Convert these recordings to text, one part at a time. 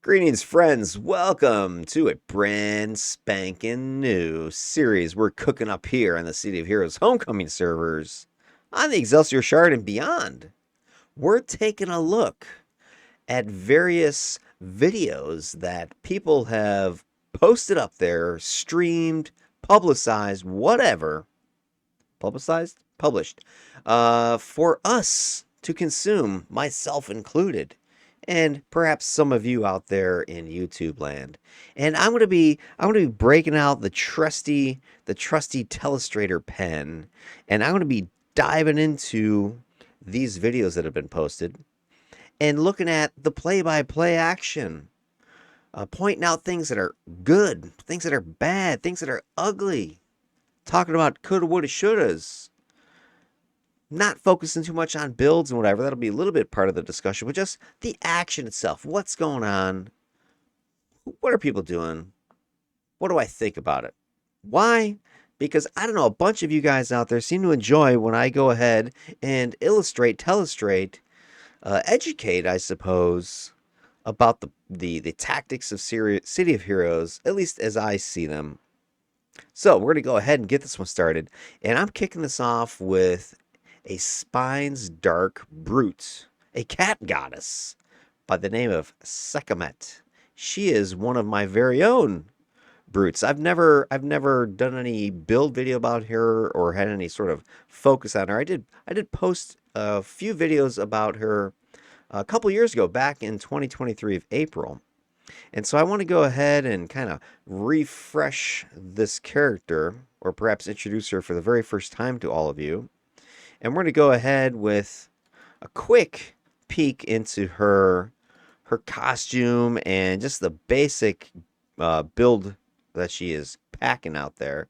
Greetings, friends. Welcome to a brand spanking new series we're cooking up here on the City of Heroes Homecoming servers on the Excelsior Shard and beyond. We're taking a look at various videos that people have posted up there, streamed, publicized, whatever. Publicized? Published. For us to consume, myself included, and perhaps some of you out there in YouTube land. And I'm gonna be breaking out the trusty Telestrator pen, and I'm gonna be diving into these videos that have been posted and looking at the play-by-play action, pointing out things that are good, things that are bad, things that are ugly, talking about coulda, woulda, shouldas, not focusing too much on builds and whatever. That'll be a little bit part of the discussion, but just the action itself. What's going on? What are people doing? What do I think about it? Why? Because I don't know, a bunch of you guys out there seem to enjoy when I go ahead and telestrate, educate, I suppose, about the tactics of City of Heroes, at least as I see them. So we're going to go ahead and get this one started. And I'm kicking this off with a Spine's Dark Brute, a cat goddess by the name of Sekhmet. She is one of my very own brutes. I've never done any build video about her or had any sort of focus on her. I did post a few videos about her a couple years ago, back in 2023 of April. And so I want to go ahead and kind of refresh this character, or perhaps introduce her for the very first time to all of you. And we're going to go ahead with a quick peek into her costume and just the basic build that she is packing out there.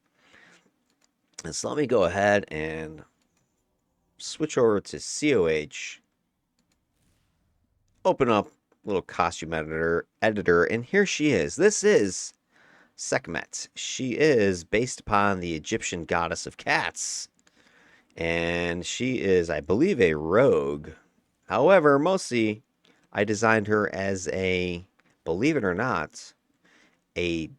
And so let me go ahead and switch over to COH, open up little costume editor, and here she is. This is Sekhmet. She is based upon the Egyptian goddess of cats, and she is, I believe, a rogue. However, mostly I designed her as a, believe it or not, a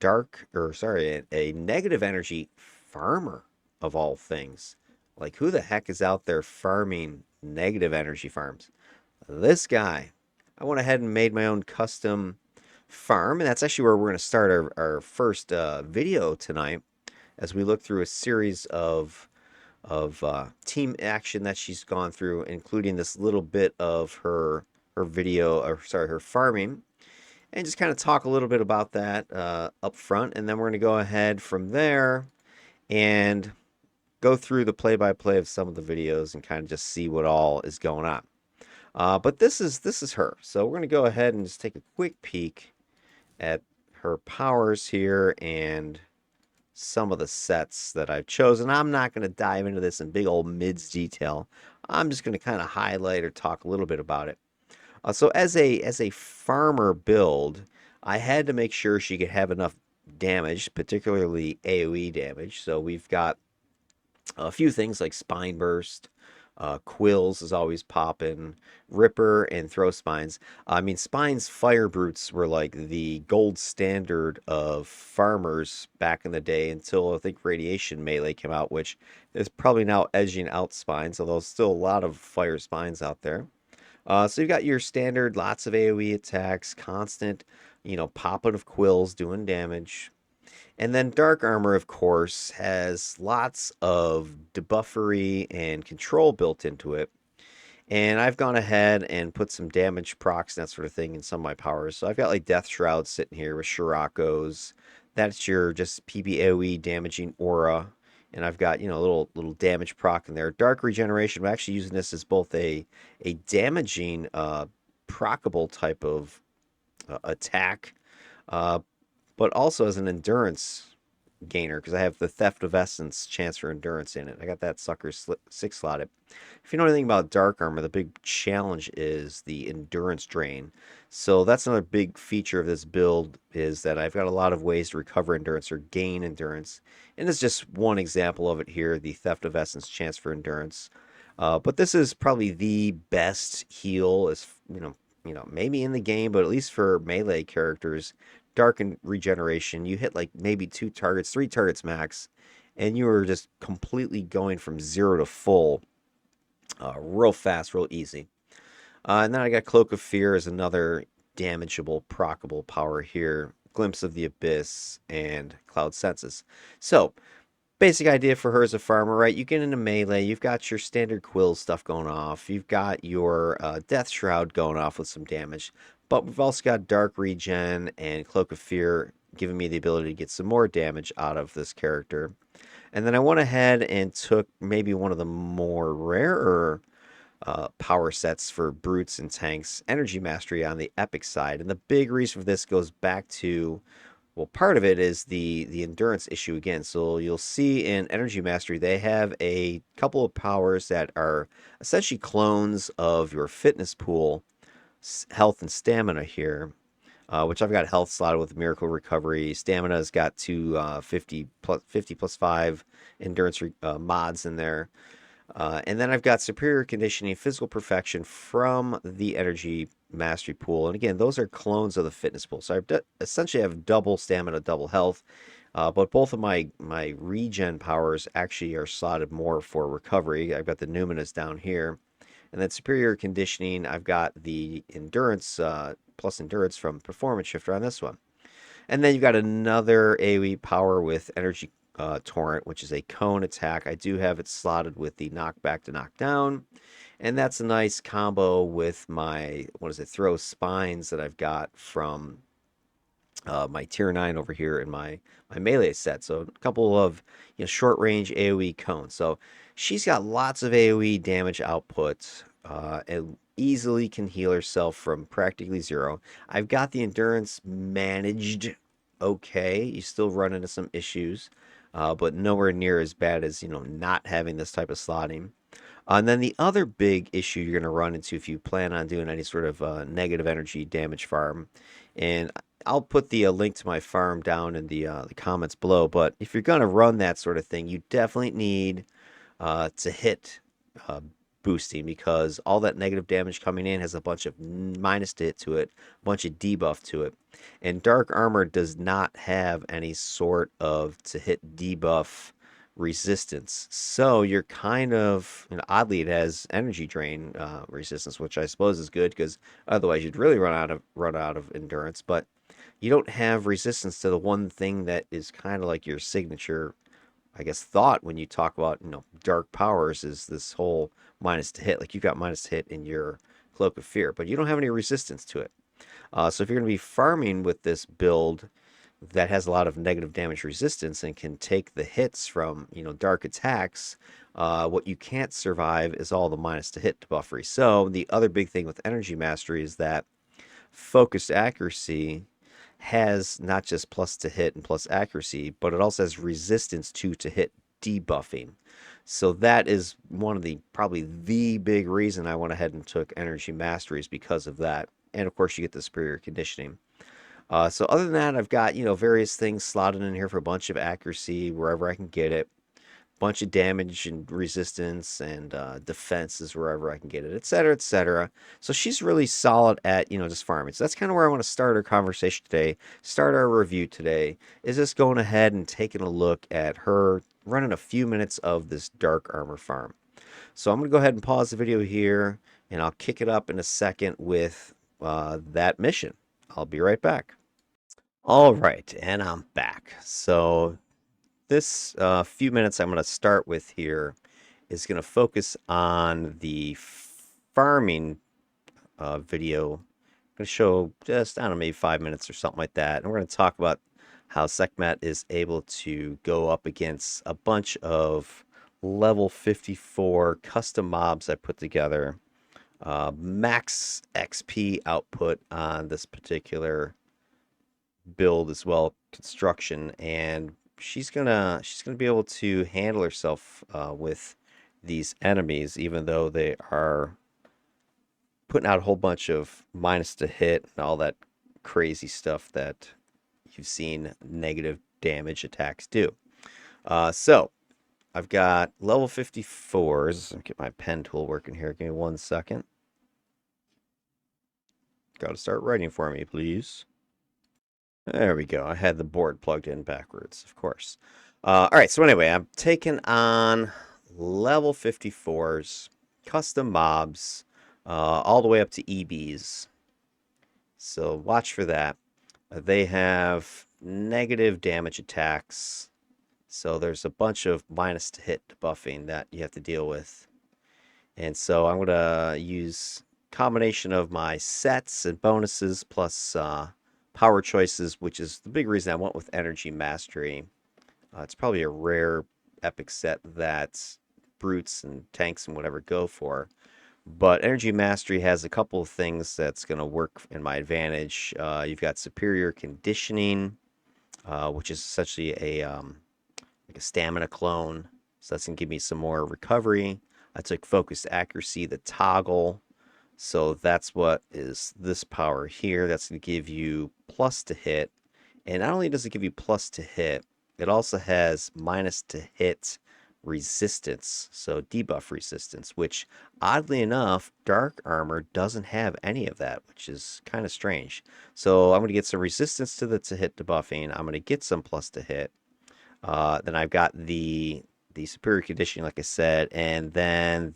a negative energy farmer of all things. Like, who the heck is out there farming negative energy farms? This guy. I went ahead and made my own custom farm, and that's actually where we're going to start our first video tonight, as we look through a series of team action that she's gone through, including this little bit of her video, or sorry, her farming, and just kind of talk a little bit about that up front, and then we're going to go ahead from there and go through the play-by-play of some of the videos and kind of just see what all is going on. But this is her. So we're going to go ahead and just take a quick peek at her powers here and some of the sets that I've chosen. I'm not going to dive into this in big old mids detail. I'm just going to kind of highlight or talk a little bit about it. So as a farmer build, I had to make sure she could have enough damage, particularly AoE damage. So we've got a few things like Spine Burst. Quills is always popping, Ripper, and Throw Spines. I mean, Spines Fire Brutes were like the gold standard of farmers back in the day, until I think Radiation Melee came out, which is probably now edging out Spines, although still a lot of Fire Spines out there. So you've got your standard, lots of AoE attacks, constant, popping of Quills doing damage. And then Dark Armor, of course, has lots of debuffery and control built into it. And I've gone ahead and put some damage procs and that sort of thing in some of my powers. So I've got like Death Shroud sitting here with Shirokos. That's your just PBAOE damaging aura. And I've got, a little damage proc in there. Dark Regeneration, I'm actually using this as both a damaging procable type of attack, but also as an endurance gainer, because I have the Theft of Essence chance for endurance in it. I got that sucker 6-slotted. If you know anything about Dark Armor, the big challenge is the endurance drain. So that's another big feature of this build, is that I've got a lot of ways to recover endurance or gain endurance. And it's just one example of it here, the Theft of Essence chance for endurance. But this is probably the best heal, as maybe in the game, but at least for melee characters, Dark and Regeneration, you hit like maybe 2 targets, 3 targets max, and you were just completely going from 0 to full real fast, real easy. And then I got Cloak of Fear as another damageable, proccable power here. Glimpse of the Abyss and Cloud Senses. So, basic idea for her as a farmer, right? You get into melee, you've got your standard quill stuff going off, you've got your Death Shroud going off with some damage, but we've also got Dark Regen and Cloak of Fear giving me the ability to get some more damage out of this character. And then I went ahead and took maybe one of the more rarer power sets for brutes and tanks, Energy Mastery on the epic side. And the big reason for this goes back to, well, part of it is the endurance issue again. So you'll see in Energy Mastery, they have a couple of powers that are essentially clones of your fitness pool, health and stamina here. Which I've got health slotted with Miracle Recovery. Stamina's got two 50 plus 5 endurance mods in there. And then I've got Superior Conditioning, Physical Perfection from the Energy Mastery pool. And again, those are clones of the fitness pool. So I essentially have double stamina, double health. But both of my regen powers actually are slotted more for recovery. I've got the Numinous down here. And then Superior Conditioning, I've got the Endurance plus Endurance from Performance Shifter on this one. And then you've got another AoE power with Energy Torrent, which is a cone attack. I do have it slotted with the knockback to knockdown. And that's a nice combo with my, Throw Spines that I've got from my tier 9 over here in my melee set. So a couple of short range AoE cones. So she's got lots of AoE damage output and easily can heal herself from practically 0. I've got the endurance managed okay. You still run into some issues, but nowhere near as bad as not having this type of slotting. And then the other big issue you're going to run into if you plan on doing any sort of negative energy damage farm, and I'll put the link to my farm down in the comments below, but if you're going to run that sort of thing, you definitely need to hit uh, boosting, because all that negative damage coming in has a bunch of minus to hit to it, a bunch of debuff to it. And Dark Armor does not have any sort of to hit debuff resistance. So you're kind of, oddly, it has energy drain resistance, which I suppose is good, because otherwise you'd really run out of endurance. But you don't have resistance to the one thing that is kind of like your signature, I guess, thought when you talk about dark powers, is this whole minus to hit. Like, you've got minus to hit in your Cloak of Fear, but you don't have any resistance to it. So if you're going to be farming with this build that has a lot of negative damage resistance and can take the hits from dark attacks, what you can't survive is all the minus to hit buffery. So the other big thing with Energy Mastery is that focused accuracy has not just plus to hit and plus accuracy, but it also has resistance to hit debuffing. So that is one of the, probably the big reason I went ahead and took Energy Mastery, is because of that. And of course you get the Superior Conditioning. So other than that, I've got, various things slotted in here for a bunch of accuracy wherever I can get it. Bunch of damage and resistance and defenses wherever I can get it, etc., etc. So she's really solid at, just farming. So that's kind of where I want to start our conversation today, start our review today, is just going ahead and taking a look at her running a few minutes of this Dark Armor farm. So I'm going to go ahead and pause the video here, and I'll kick it up in a second with that mission. I'll be right back. All right, and I'm back. So this few minutes I'm going to start with here is going to focus on the farming video. I'm going to show just, I don't know, maybe 5 minutes or something like that. And we're going to talk about how Sekhmet is able to go up against a bunch of level 54 custom mobs I put together. Max XP output on this particular build as well, construction, and she's gonna be able to handle herself with these enemies, even though they are putting out a whole bunch of minus to hit and all that crazy stuff that you've seen negative damage attacks do. So I've got level 54s. Get my pen tool working here. Give me 1 second. Got to start writing for me, please. There we go. I had the board plugged in backwards, of course. All right, so anyway, I'm taking on level 54s, custom mobs, all the way up to EBs. So watch for that. They have negative damage attacks. So there's a bunch of minus to hit buffing that you have to deal with. And so I'm going to use combination of my sets and bonuses plus power choices, which is the big reason I went with Energy Mastery. It's probably a rare epic set that brutes and tanks and whatever go for. But Energy Mastery has a couple of things that's going to work in my advantage. You've got Superior Conditioning, which is essentially like a stamina clone. So that's going to give me some more recovery. I took Focused Accuracy, the toggle. So that's what is this power here. That's going to give you plus to hit. And not only does it give you plus to hit, it also has minus to hit resistance. So debuff resistance, which oddly enough, Dark Armor doesn't have any of that, which is kind of strange. So I'm going to get some resistance to the to hit debuffing. I'm going to get some plus to hit. Then I've got the superior conditioning, like I said, and then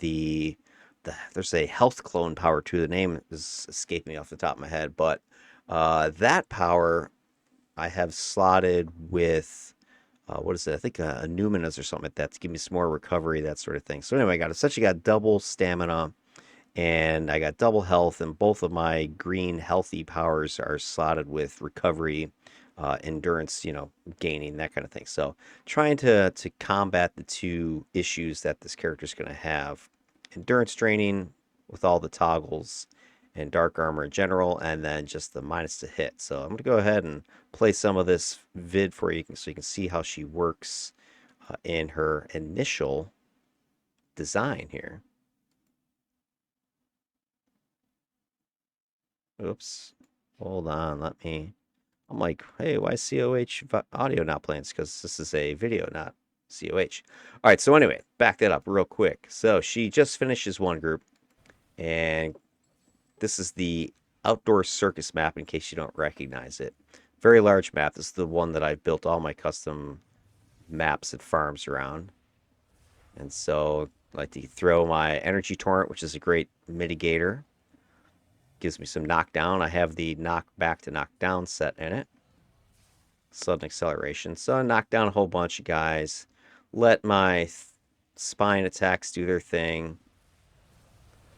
there's a health clone power too. The name is escaping me off the top of my head, but that power I have slotted with what is it? I think a Numinous or something like that to give me some more recovery, that sort of thing. So anyway, I got essentially got double stamina and I got double health, and both of my green healthy powers are slotted with recovery, endurance, gaining, that kind of thing. So trying to combat the two issues that this character is going to have: endurance training with all the toggles, and dark armor in general, and then just the minus to hit. So I'm going to go ahead and play some of this vid for you so you can see how she works in her initial design here. Oops. Hold on. I'm like, hey, why is COH audio not playing? It's because this is a video, not COH. All right. So anyway, back that up real quick. So she just finishes one group, and this is the outdoor circus map in case you don't recognize it. Very large map. This is the one that I built all my custom maps and farms around. And so I like to throw my energy torrent, which is a great mitigator. Gives me some knockdown. I have the knock back to knock down set in it. Sudden acceleration. So I knock down a whole bunch of guys. Let my spine attacks do their thing.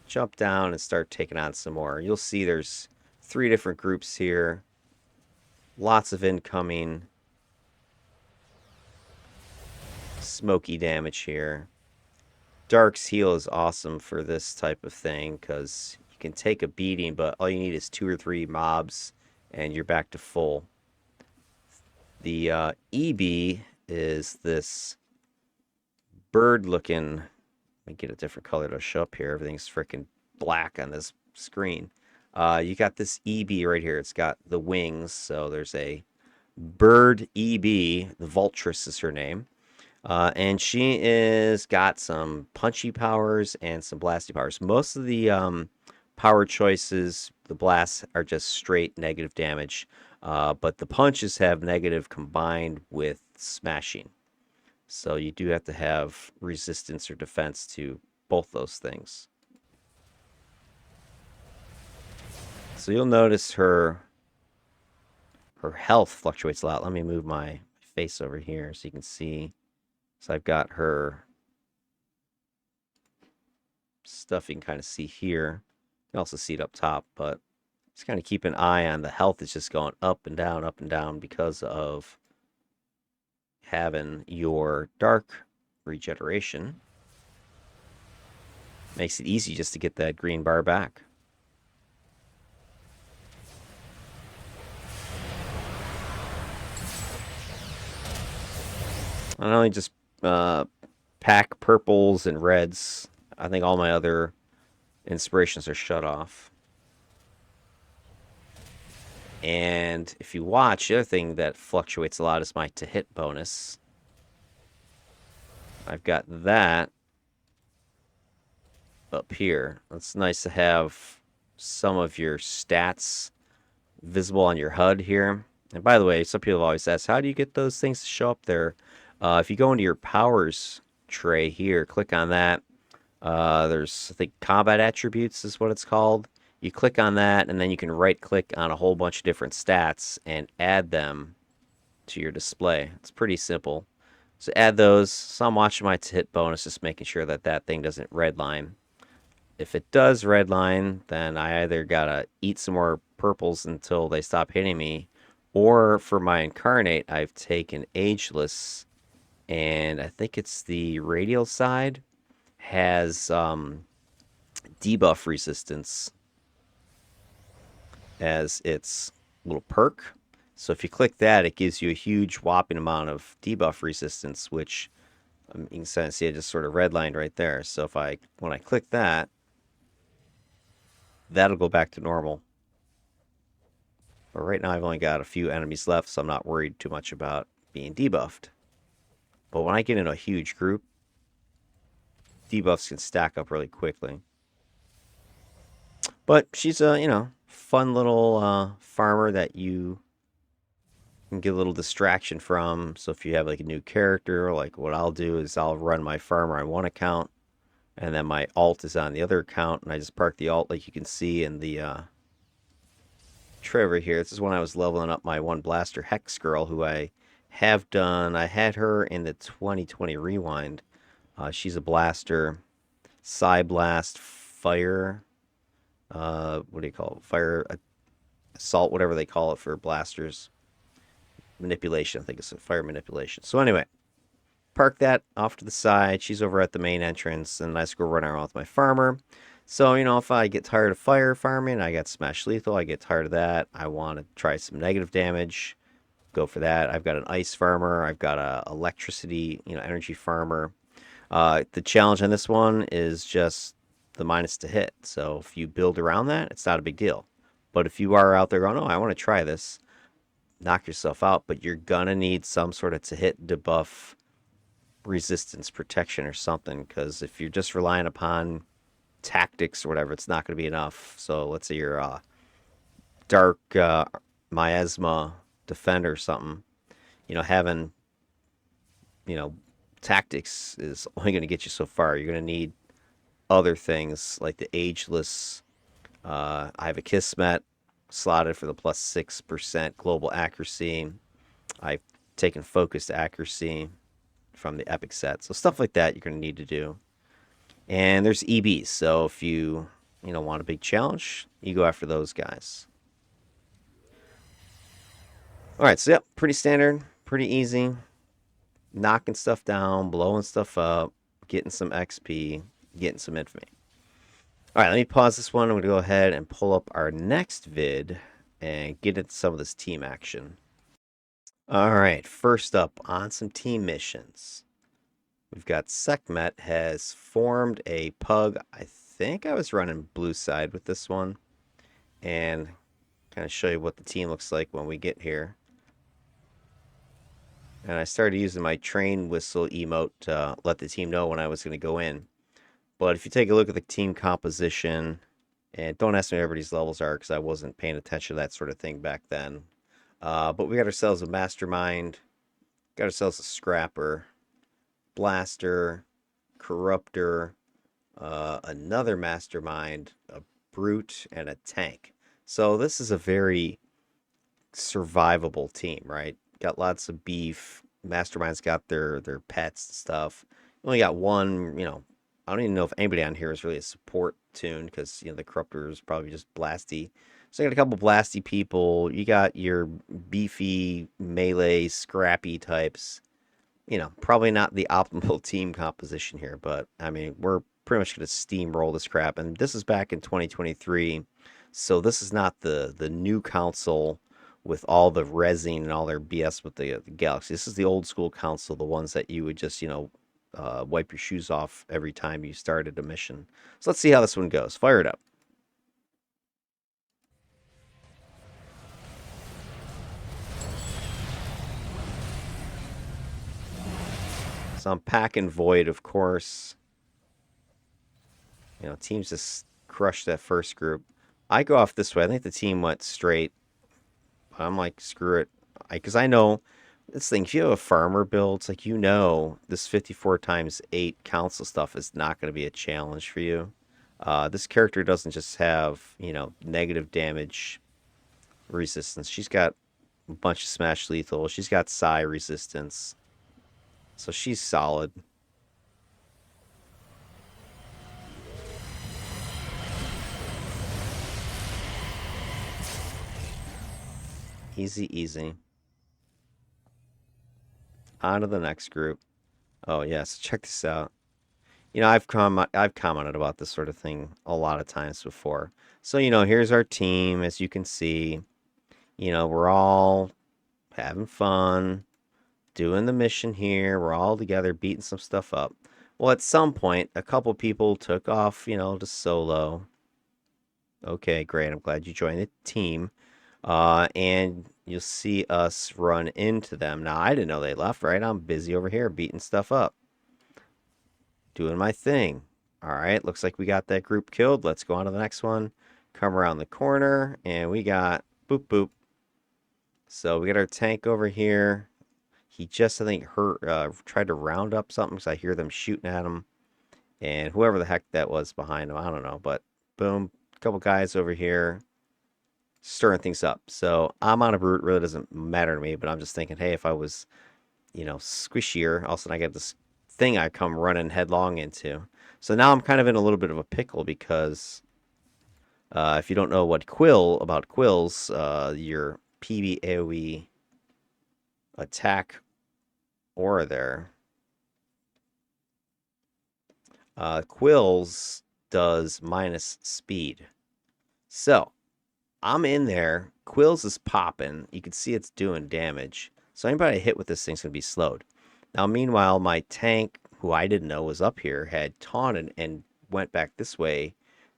Jump down and start taking on some more. You'll see there's 3 different groups here. Lots of incoming smoky damage here. Dark's heal is awesome for this type of thing because you can take a beating, but all you need is 2 or 3 mobs and you're back to full. The EB is this bird looking. Let me get a different color to show up here. Everything's freaking black on this screen. You got this EB right here. It's got the wings. So there's a bird EB. The Vultress is her name. And she is got some punchy powers and some blasty powers. Most of the power choices, the blasts are just straight negative damage. But the punches have negative combined with smashing. So you do have to have resistance or defense to both those things. So you'll notice her health fluctuates a lot. Let me move my face over here so you can see. So I've got her stuff you can kind of see here. You can also see it up top, but just kind of keep an eye on the health. It's just going up and down because of having your dark regeneration. Makes it easy just to get that green bar back. I only just pack purples and reds. I think all my other inspirations are shut off. And if you watch, the other thing that fluctuates a lot is my to hit bonus. I've got that up here. It's nice to have some of your stats visible on your HUD here. And by the way, some people have always asked, how do you get those things to show up there? If you go into your powers tray here, click on that. There's, I think, combat attributes is what it's called. You click on that, and then you can right click on a whole bunch of different stats and add them to your display. It's pretty simple. So add those. So I'm watching my hit bonus, just making sure that that thing doesn't redline. If it does redline, then I either gotta eat some more purples until they stop hitting me, or for my incarnate, I've taken ageless, and I think it's the radial side has debuff resistance as its little perk. So if you click that, it gives you a huge whopping amount of debuff resistance, which you can see it just sort of redlined right there. So when I click that, that'll go back to normal. But right now I've only got a few enemies left, so I'm not worried too much about being debuffed. But when I get in a huge group, debuffs can stack up really quickly. But she's a, fun little farmer that you can get a little distraction from. So if you have like a new character, like what I'll do is I'll run my farmer on one account, and then my alt is on the other account, and I just park the alt like you can see in the tray over here. This is when I was leveling up my one blaster Hex Girl, who I have done. I had her in the 2020 Rewind. She's a blaster, Psy Blast, Fire. What do you call it? Fire Assault, whatever they call it for blasters. Manipulation, I think it's a fire manipulation. So anyway, park that off to the side. She's over at the main entrance, and I just go run around with my farmer. So, if I get tired of fire farming, I got Smash Lethal, I get tired of that. I want to try some negative damage, go for that. I've got an ice farmer, I've got a electricity, energy farmer. The challenge on this one is just the minus to hit. So if you build around that, it's not a big deal. But if you are out there going, oh, I want to try this, knock yourself out, but you're gonna need some sort of to hit debuff resistance protection or something, because if you're just relying upon tactics or whatever, it's not going to be enough. So let's say you're a dark miasma defender or something, having tactics is only going to get you so far. You're going to need other things like the ageless. I have a Kismet slotted for the plus 6% global accuracy. I've taken focused accuracy from the epic set, so stuff like that you're going to need to do. And there's EBs, so if you want a big challenge, you go after those guys. All right, so yep, pretty standard, pretty easy. Knocking stuff down, blowing stuff up, getting some XP, getting some infamy. All right, let me pause this one. I'm going to go ahead and pull up our next vid and get into some of this team action. All right, first up on some team missions. We've got Sekhmet has formed a pug. I think I was running blue side with this one. And kind of show you what the team looks like when we get here. And I started using my train whistle emote to let the team know when I was going to go in. But if you take a look at the team composition, and don't ask me what everybody's levels are because I wasn't paying attention to that sort of thing back then. But we got ourselves a mastermind, got ourselves a scrapper, blaster, corruptor, another mastermind, a brute, and a tank. So this is a very survivable team, right? Got lots of beef. Mastermind's got their pets and stuff. Only got one, I don't even know if anybody on here is really a support tune because, the corruptor is probably just blasty. So I got a couple blasty people. You got your beefy, melee, scrappy types. Probably not the optimal team composition here, but I mean, we're pretty much going to steamroll this crap. And this is back in 2023, so this is not the new console with all the resin and all their BS with the Galaxy. This is the old school console, the ones that you would just, wipe your shoes off every time you started a mission. So let's see how this one goes. Fire it up. So I'm packing Void, of course. Teams just crushed that first group. I go off this way. I think the team went straight. I'm like, screw it. Because I know this thing, if you have a farmer build, it's like, this 54 times 8 council stuff is not going to be a challenge for you. This character doesn't just have, negative damage resistance. She's got a bunch of smash lethal. She's got psi resistance. So she's solid. Easy, easy. On to the next group. Oh, yes. Yeah, so check this out. I've commented about this sort of thing a lot of times before. So, here's our team. As you can see, we're all having fun, doing the mission here. We're all together, beating some stuff up. Well, at some point, a couple people took off, to solo. Okay, great. I'm glad you joined the team. And you'll see us run into them. Now, I didn't know they left, right? I'm busy over here beating stuff up, doing my thing. All right, looks like we got that group killed. Let's go on to the next one. Come around the corner, and we got boop boop. So we got our tank over here. He just, I think, tried to round up something because I hear them shooting at him. And whoever the heck that was behind him, I don't know. But boom, a couple guys over here stirring things up. So I'm on a brute, really doesn't matter to me. But I'm just thinking, hey, if I was, squishier, all of a sudden I get this thing I come running headlong into. So now I'm kind of in a little bit of a pickle because if you don't know about quills, your PB AoE attack aura there. Quills does minus speed. So I'm in there. Quills is popping. You can see it's doing damage. So anybody hit with this thing's going to be slowed. Now, meanwhile, my tank, who I didn't know was up here, had taunted and went back this way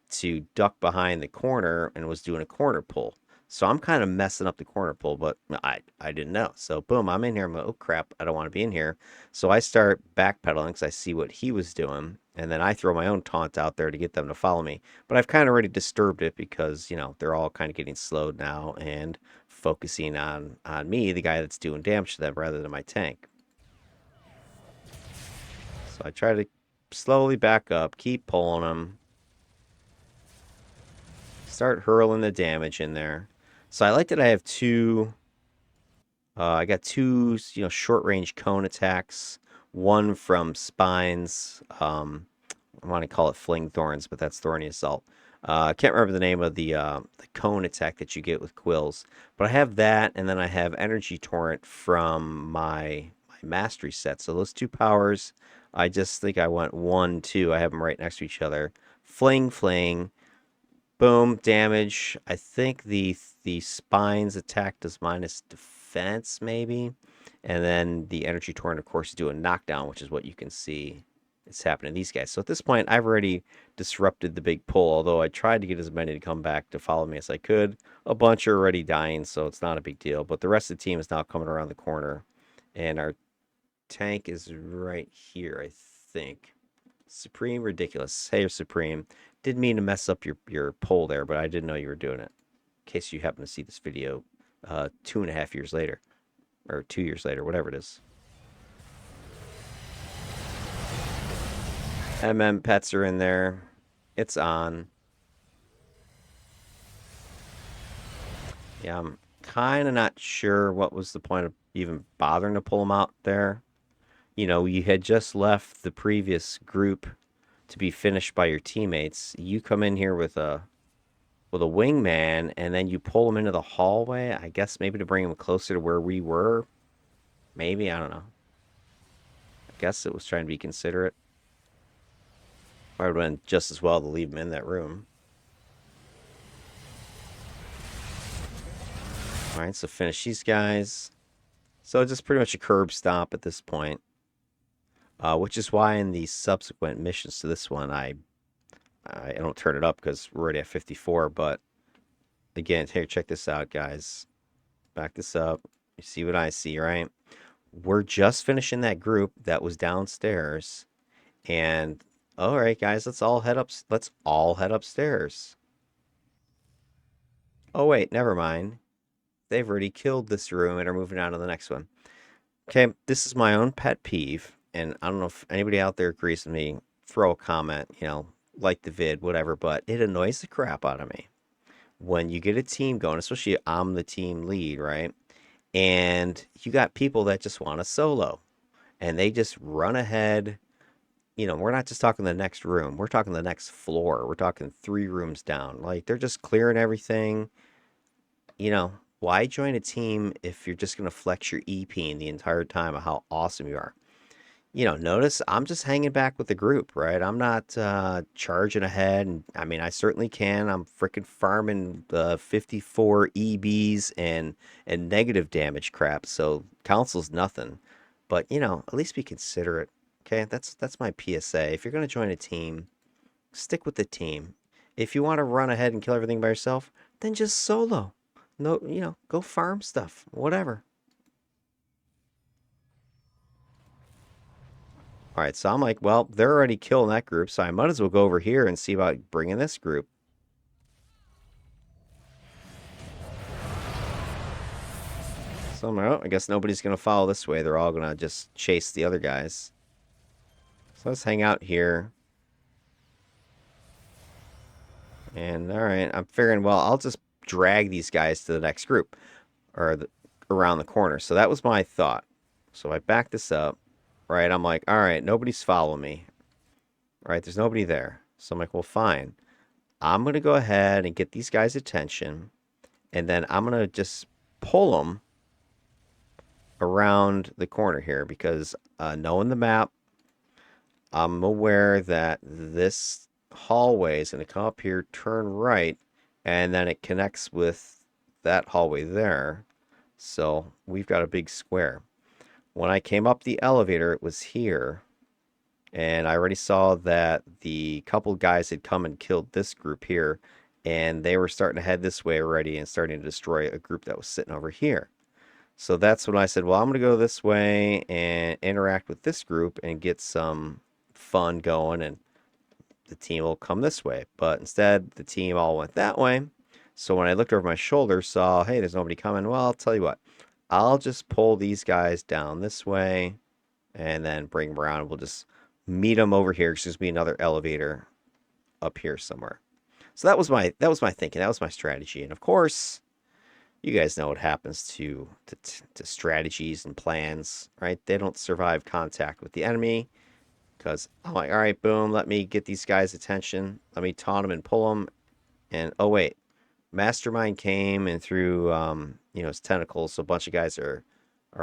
to duck behind the corner and was doing a corner pull. So I'm kind of messing up the corner pull, but I didn't know. So boom, I'm in here. I'm like, oh crap, I don't want to be in here. So I start backpedaling because I see what he was doing. And then I throw my own taunt out there to get them to follow me. But I've kind of already disturbed it because, they're all kind of getting slowed now and focusing on me, the guy that's doing damage to them rather than my tank. So I try to slowly back up, keep pulling them, start hurling the damage in there. So I like that I have two. I got two, short range cone attacks. One from spines. I want to call it fling thorns, but that's thorny assault. I can't remember the name of the cone attack that you get with quills, but I have that, and then I have energy torrent from my mastery set. So those two powers, I just think I went 1, 2. I have them right next to each other. Fling, fling. Boom, damage. I think the spines attack does minus defense, maybe. And then the energy torrent, of course, is doing knockdown, which is what you can see is happening to these guys. So at this point, I've already disrupted the big pull, although I tried to get as many to come back to follow me as I could. A bunch are already dying, so it's not a big deal. But the rest of the team is now coming around the corner. And our tank is right here, I think. Supreme Ridiculous. Hey, Supreme. Didn't mean to mess up your poll there, but I didn't know you were doing it. In case you happen to see this video 2.5 years later, or 2 years later, whatever it is. Pets are in there. It's on. Yeah, I'm kind of not sure what was the point of even bothering to pull them out there. You had just left the previous group to be finished by your teammates. You come in here with a wingman, and then you pull them into the hallway. I guess maybe to bring them closer to where we were. Maybe, I don't know. I guess it was trying to be considerate. I would have been just as well to leave them in that room. All right, so finish these guys. So it's just pretty much a curb stomp at this point. Which is why in the subsequent missions to this one, I don't turn it up because we're already at 54. But again, here, check this out, guys. Back this up. You see what I see, right? We're just finishing that group that was downstairs. And all right, guys, let's all head upstairs. Oh, wait, never mind. They've already killed this room and are moving on to the next one. Okay, this is my own pet peeve, and I don't know if anybody out there agrees with me. Throw a comment, like the vid, whatever, but it annoys the crap out of me when you get a team going, especially I'm the team lead, right? And you got people that just want to solo and they just run ahead. We're not just talking the next room, we're talking the next floor, we're talking 3 rooms down. Like they're just clearing everything. you know, why join a team if you're just going to flex your EP the entire time of how awesome you are? Notice I'm just hanging back with the group, right? I'm not charging ahead. And I mean, I certainly can. I'm freaking farming 54 EBs and negative damage crap. So council's nothing. But, at least be considerate. Okay, that's my PSA. If you're going to join a team, stick with the team. If you want to run ahead and kill everything by yourself, then just solo. No, go farm stuff, whatever. All right, so I'm like, well, they're already killing that group, so I might as well go over here and see about bringing this group. So I'm like, oh, I guess nobody's going to follow this way. They're all going to just chase the other guys. So let's hang out here. And all right, I'm figuring, well, I'll just drag these guys to the next group or around the corner. So that was my thought. So I back this up, right? I'm like, all right, nobody's following me, right? There's nobody there. So I'm like, well, fine. I'm going to go ahead and get these guys' attention, and then I'm going to just pull them around the corner here because knowing the map, I'm aware that this hallway is going to come up here, turn right, and then it connects with that hallway there. So we've got a big square. When I came up the elevator, it was here. And I already saw that the couple guys had come and killed this group here. And they were starting to head this way already and starting to destroy a group that was sitting over here. So that's when I said, well, I'm going to go this way and interact with this group and get some fun going. And the team will come this way. But instead, the team all went that way. So when I looked over my shoulder, saw, hey, there's nobody coming. Well, I'll tell you what. I'll just pull these guys down this way and then bring them around. We'll just meet them over here. There's just be another elevator up here somewhere. So that was my thinking. That was my strategy. And of course, you guys know what happens to strategies and plans, right? They don't survive contact with the enemy because I'm like, all right, boom, let me get these guys' attention. Let me taunt them and pull them. And oh wait, Mastermind came and threw his tentacles, so a bunch of guys are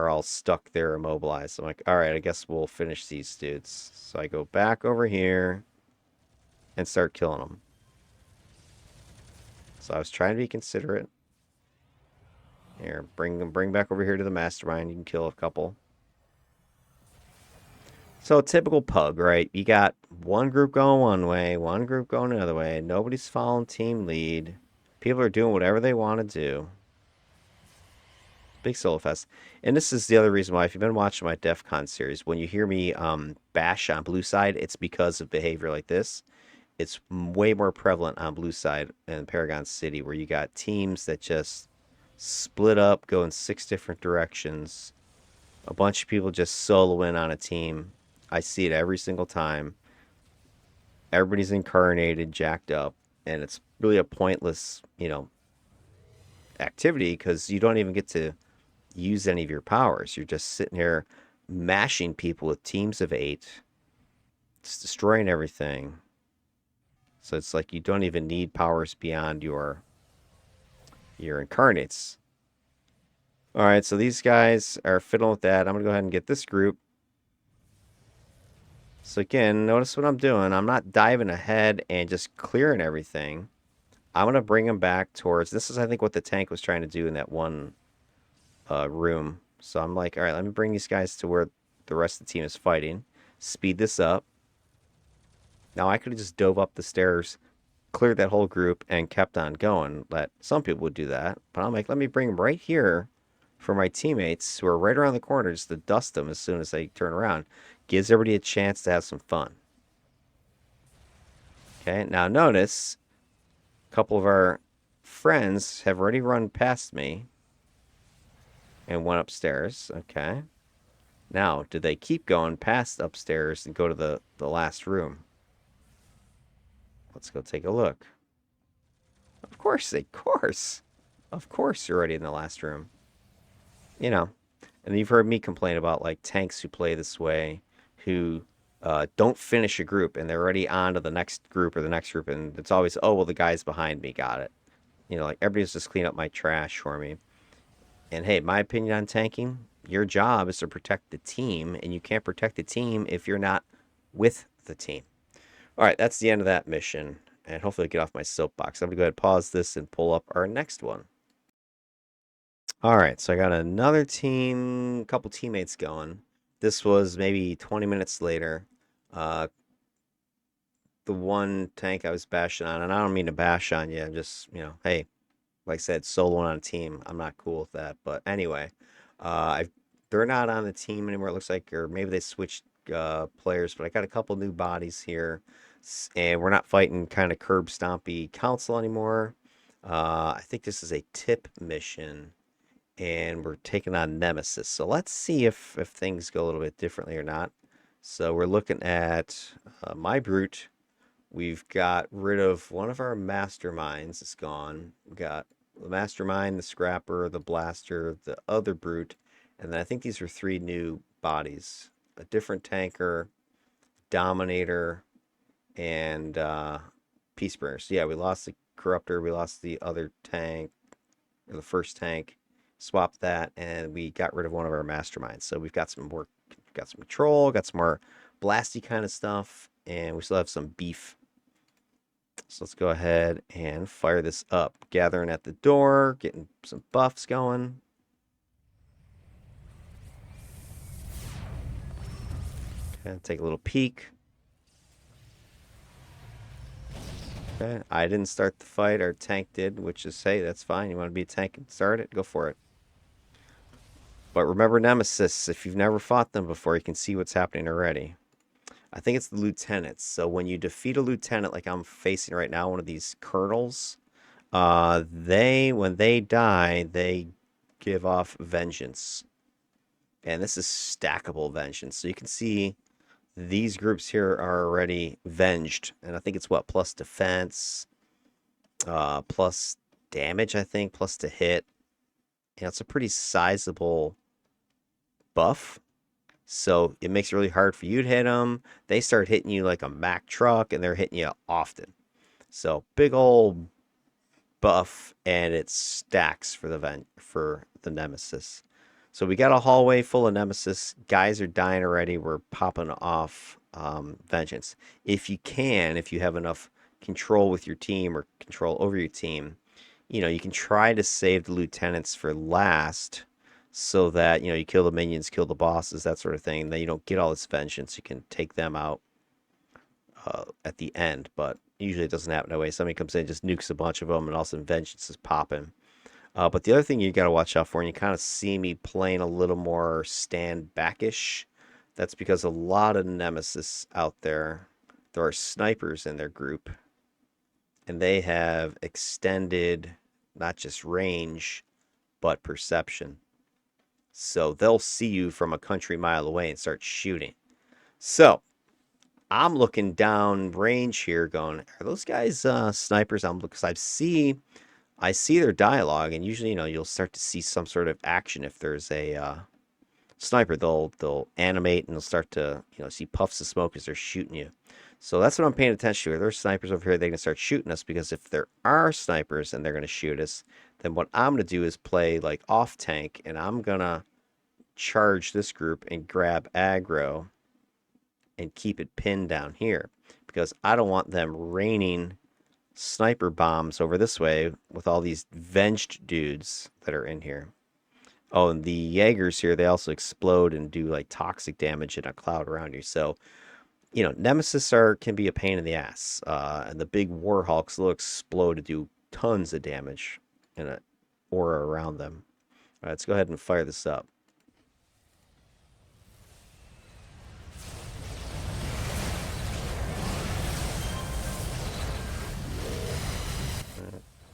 all stuck there, immobilized. I'm like, all right, I guess we'll finish these dudes. So I go back over here and start killing them. So I was trying to be considerate. Here, bring back over here to the Mastermind. You can kill a couple. So typical pug, right? You got one group going one way, one group going another way. Nobody's following team lead. People are doing whatever they want to do. Big solo fest. And this is the other reason why, if you've been watching my DEF CON series, when you hear me bash on blue side, it's because of behavior like this. It's way more prevalent on blue side in Paragon City, where you got teams that just split up, go in 6 different directions. A bunch of people just solo in on a team. I see it every single time. Everybody's incarnated, jacked up, and it's really a pointless, activity because you don't even get to use any of your powers. You're just sitting here mashing people with teams of 8, just destroying everything. So it's like you don't even need powers beyond your incarnates. All right, so these guys are fiddling with that. I'm gonna go ahead and get this group. So again, notice what I'm doing. I'm not diving ahead and just clearing everything. I'm gonna bring them back towards. This is, I think, what the tank was trying to do in that one room. So I'm like, all right, let me bring these guys to where the rest of the team is fighting. Speed this up. Now I could have just dove up the stairs, cleared that whole group, and kept on going. Some people would do that, but I'm like, let me bring them right here for my teammates who are right around the corner, just to dust them as soon as they turn around. Gives everybody a chance to have some fun. Okay, now notice a couple of our friends have already run past me and went upstairs. Okay. Now, do they keep going past upstairs and go to the last room? Let's go take a look. Of course, of course. Of course you're already in the last room. You know, and you've heard me complain about like tanks who play this way, who don't finish a group and they're already on to the next group or the next group, and it's always, oh, well, the guys behind me got it. Like everybody's just clean up my trash for me. And hey, my opinion on tanking, your job is to protect the team, and you can't protect the team if you're not with the team. All right, that's the end of that mission. And hopefully I'll get off my soapbox. I'm going to go ahead and pause this and pull up our next one. All right, so I got another team, a couple teammates going. This was maybe 20 minutes later. Uh, the one tank I was bashing on, and I don't mean to bash on you, I'm just, hey, like I said, solo on a team. I'm not cool with that. But anyway, they're not on the team anymore, it looks like, or maybe they switched players, but I got a couple new bodies here, and we're not fighting kind of curb stompy council anymore. I think this is a tip mission, and we're taking on Nemesis. So let's see if things go a little bit differently or not. So we're looking at my brute. We've got rid of one of our masterminds. It's gone. We got the mastermind, the scrapper, the blaster, the other brute, and then I think these are 3 new bodies: a different tanker, dominator, and peace bringer. So yeah, we lost the corruptor, we lost the other tank, or the first tank, swapped that, and we got rid of one of our masterminds. So we've got some more, got some control, got some more blasty kind of stuff, and we still have some beef. So let's go ahead and fire this up. Gathering at the door, getting some buffs going. Okay, take a little peek. Okay, I didn't start the fight, our tank did, which is, hey, that's fine. You want to be a tank and start it, go for it. But remember Nemesis, if you've never fought them before, you can see what's happening already. I think it's the lieutenants. So when you defeat a lieutenant, like I'm facing right now, one of these colonels, when they die, they give off vengeance. And this is stackable vengeance. So you can see these groups here are already venged. And I think it's what, plus defense, plus damage, I think, plus to hit. It's a pretty sizable buff. So it makes it really hard for you to hit them. They start hitting you like a Mack truck, and they're hitting you often. So big old buff, and it stacks for the Nemesis. So we got a hallway full of Nemesis. Guys are dying already. We're popping off vengeance. If you have enough control with your team or control over your team, you can try to save the lieutenants for last, so that you kill the minions, kill the bosses, that sort of thing. Then you don't get all this vengeance. You can take them out at the end, but usually it doesn't happen that way. Somebody comes in, just nukes a bunch of them, and all of a sudden vengeance is popping. But the other thing you got to watch out for, and you kind of see me playing a little more stand backish, that's because a lot of Nemesis out there are snipers in their group, and they have extended not just range, but perception. So they'll see you from a country mile away and start shooting. So I'm looking down range here going, are those guys snipers? Because I see their dialogue, and usually, you'll start to see some sort of action if there's a sniper. They'll animate, and they'll start to, see puffs of smoke as they're shooting you. So that's what I'm paying attention to. If there's snipers over here, they're going to start shooting us, because if there are snipers and they're going to shoot us, then what I'm going to do is play like off tank, and I'm going to charge this group and grab aggro and keep it pinned down here, because I don't want them raining sniper bombs over this way with all these venged dudes that are in here. Oh, and the Jaegers here, they also explode and do like toxic damage in a cloud around you. So, Nemesis can be a pain in the ass. And the big Warhawks will explode to do tons of damage in an aura around them. All right, let's go ahead and fire this up.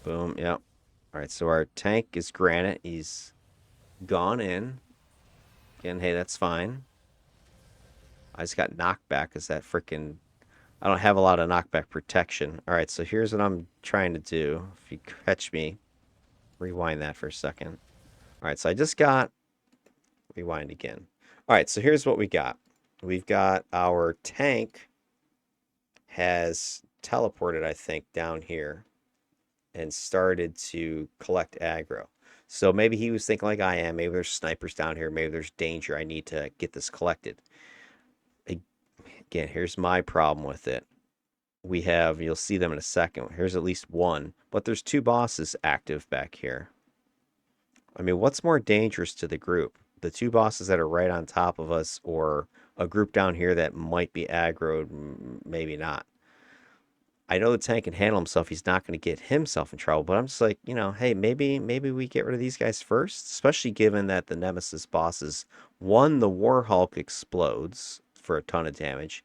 Boom, yep. All right, so our tank is Granite. He's gone in. Again, hey, that's fine. I just got knocked back because that freaking. I don't have a lot of knockback protection. All right, so here's what I'm trying to do. If you catch me, rewind that for a second. All right, so I just got. Rewind again. All right, so here's what we got. We've got our tank has teleported, I think, down here and started to collect aggro. So maybe he was thinking like I am. Maybe there's snipers down here. Maybe there's danger. I need to get this collected. Again, here's my problem with it. We have, you'll see them in a second. Here's at least one, but there's two bosses active back here. I mean, what's more dangerous to the group? The two bosses that are right on top of us, or a group down here that might be aggroed, maybe not. I know the tank can handle himself. He's not going to get himself in trouble, but I'm just like, hey, maybe we get rid of these guys first, especially given that the Nemesis bosses, one, the Warhulk explodes for a ton of damage,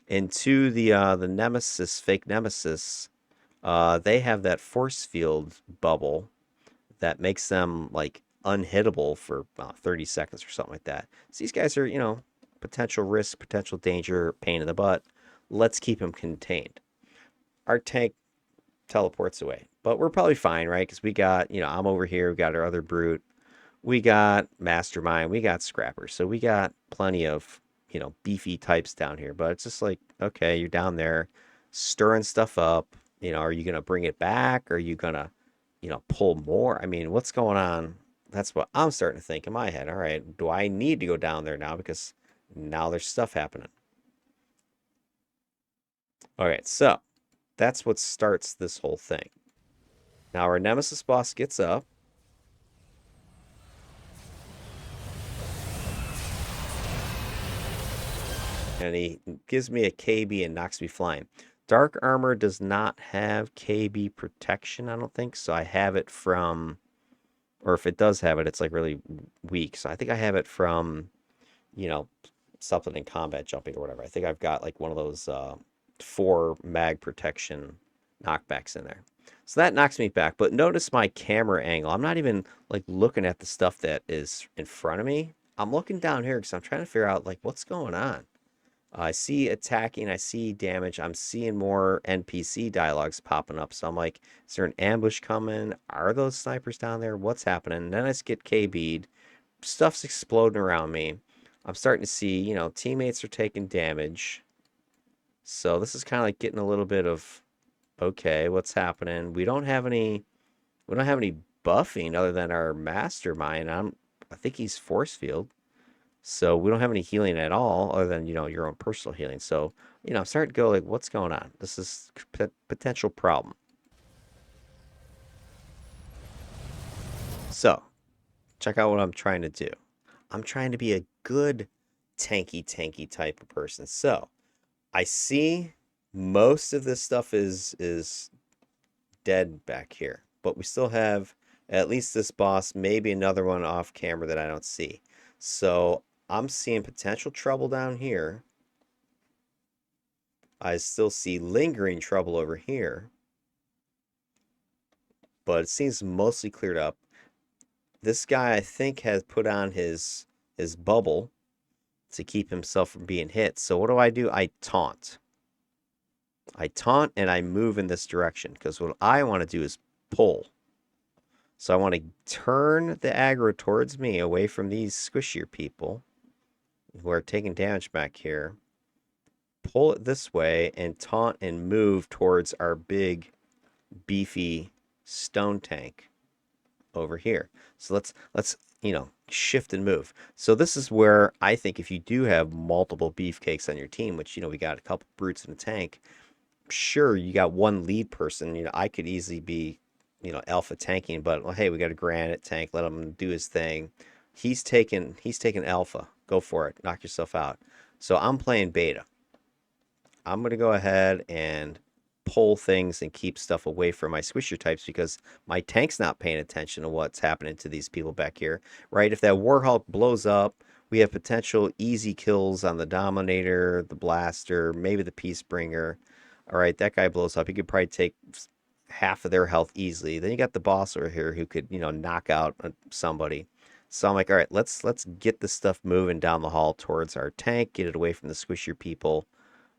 and two, the Nemesis, fake Nemesis, they have that force field bubble that makes them like unhittable for 30 seconds or something like that. So these guys are, potential risk, potential danger, pain in the butt. Let's keep them contained. Our tank teleports away, but we're probably fine, right? Because we got, I'm over here. We got our other brute. We got Mastermind. We got Scrapper. So we got plenty of, beefy types down here. But it's just like, okay, you're down there stirring stuff up. Are you going to bring it back? Are you going to, pull more? I mean, what's going on? That's what I'm starting to think in my head. All right, do I need to go down there now? Because now there's stuff happening. All right, so that's what starts this whole thing. Now our Nemesis boss gets up. And he gives me a KB and knocks me flying. Dark armor does not have KB protection, I don't think. So I have it from, or if it does have it, it's like really weak. So I think I have it from, you know, something in combat jumping or whatever. I think I've got like one of those 4 mag protection knockbacks in there. So that knocks me back. But notice my camera angle. I'm not even like looking at the stuff that is in front of me. I'm looking down here because I'm trying to figure out like what's going on. I see attacking, I see damage, I'm seeing more NPC dialogues popping up. So I'm like, is there an ambush coming? Are those snipers down there? What's happening? And then I just get KB'd. Stuff's exploding around me. I'm starting to see, teammates are taking damage. So this is kind of like getting a little bit of, okay, what's happening? We don't have any buffing other than our mastermind. I think he's force field. So we don't have any healing at all other than, your own personal healing. So, I'm starting to go like, what's going on? This is potential problem. So check out what I'm trying to do. I'm trying to be a good tanky type of person. So I see most of this stuff is dead back here, but we still have at least this boss, maybe another one off camera that I don't see. So I'm seeing potential trouble down here. I still see lingering trouble over here, but it seems mostly cleared up. This guy, I think, has put on his bubble to keep himself from being hit. So what do? I taunt. I taunt and I move in this direction because what I want to do is pull. So I want to turn the aggro towards me away from these squishier people who are taking damage back here. Pull it this way and taunt and move towards our big, beefy stone tank over here. So let's shift and move. So this is where I think if you do have multiple beefcakes on your team, which we got a couple brutes in the tank, sure you got one lead person. I could easily be alpha tanking, but well, hey, we got a granite tank. Let him do his thing. He's taking alpha. Go for it. Knock yourself out. So I'm playing beta. I'm going to go ahead and pull things and keep stuff away from my squisher types because my tank's not paying attention to what's happening to these people back here, right? If that Warhulk blows up, we have potential easy kills on the Dominator, the Blaster, maybe the Peacebringer. All right, that guy blows up. He could probably take half of their health easily. Then you got the boss over here who could, knock out somebody. So I'm like, all right, let's get this stuff moving down the hall towards our tank, get it away from the squishier people,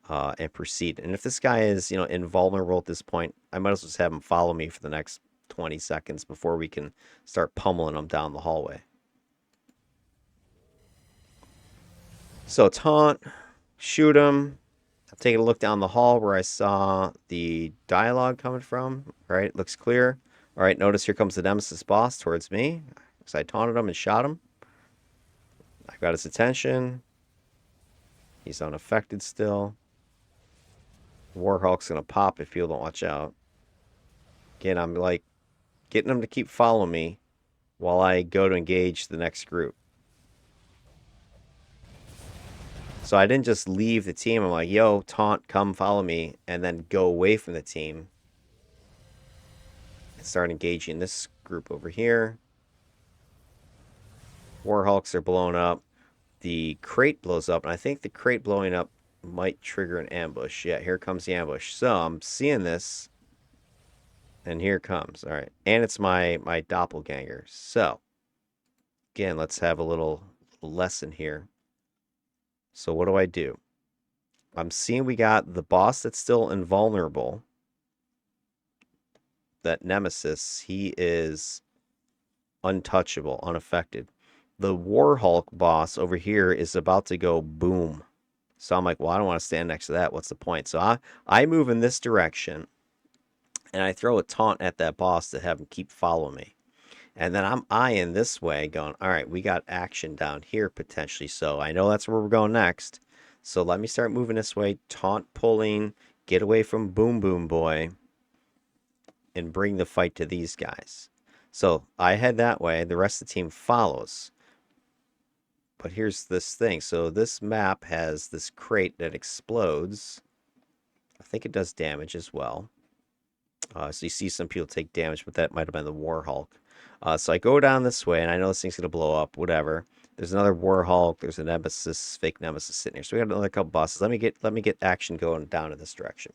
and proceed. And if this guy is, invulnerable at this point, I might as well just have him follow me for the next 20 seconds before we can start pummeling him down the hallway. So taunt, shoot him. I'm taking a look down the hall where I saw the dialogue coming from. All right, looks clear. All right, notice here comes the Nemesis boss towards me. So I taunted him and shot him. I got his attention. He's unaffected still. Warhawk's gonna pop if people don't watch out. Again, I'm like getting them to keep following me while I go to engage the next group. So I didn't just leave the team. I'm like, yo, taunt, come follow me, and then go away from the team and start engaging this group over here. Warhawks are blown up. The crate blows up, and I think the crate blowing up might trigger an ambush. Yeah, here comes the ambush. So I'm seeing this, and here it comes. All right, and it's my doppelganger. So again, let's have a little lesson here. So what do? I'm seeing we got the boss that's still invulnerable. That Nemesis, he is untouchable, unaffected. The Warhulk boss over here is about to go boom. So I'm like, well, I don't want to stand next to that. What's the point? So I move in this direction, and I throw a taunt at that boss to have him keep following me. And then I'm eyeing this way, going, all right, we got action down here potentially. So I know that's where we're going next. So let me start moving this way, taunt pulling, get away from Boom Boom Boy, and bring the fight to these guys. So I head that way. The rest of the team follows. But here's this thing. So this map has this crate that explodes. I think it does damage as well. So you see some people take damage, but that might have been the Warhulk. So I go down this way, and I know this thing's going to blow up, whatever. There's another Warhulk. There's a Nemesis, fake Nemesis sitting here. So we got another couple bosses. Let me get action going down in this direction.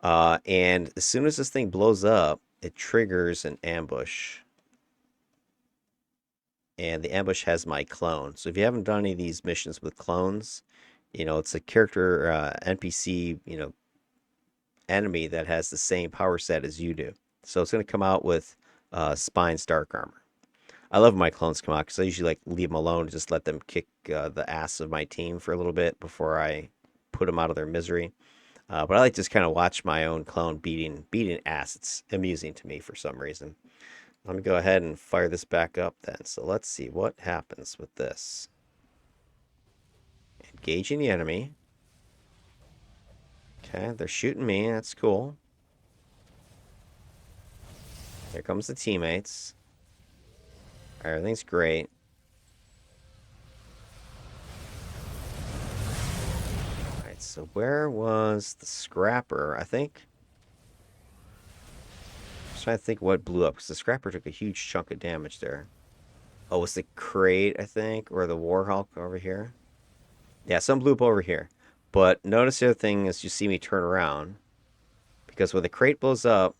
And as soon as this thing blows up, it triggers an ambush. And the ambush has my clone. So if you haven't done any of these missions with clones, it's a character NPC, enemy that has the same power set as you do. So it's going to come out with Spine's Dark Armor. I love when my clones come out because I usually like leave them alone, just let them kick the ass of my team for a little bit before I put them out of their misery. But I like to just kind of watch my own clone beating ass. It's amusing to me for some reason. Let me go ahead and fire this back up then. So let's see what happens with this. Engaging the enemy. Okay, they're shooting me. That's cool. Here comes the teammates. Everything's great. Alright, so where was the scrapper? I think. I was trying to think what blew up, because the scrapper took a huge chunk of damage there. Oh, it's the crate, I think, or the Warhawk over here. Yeah, some blew up over here. But notice the other thing is you see me turn around. Because when the crate blows up,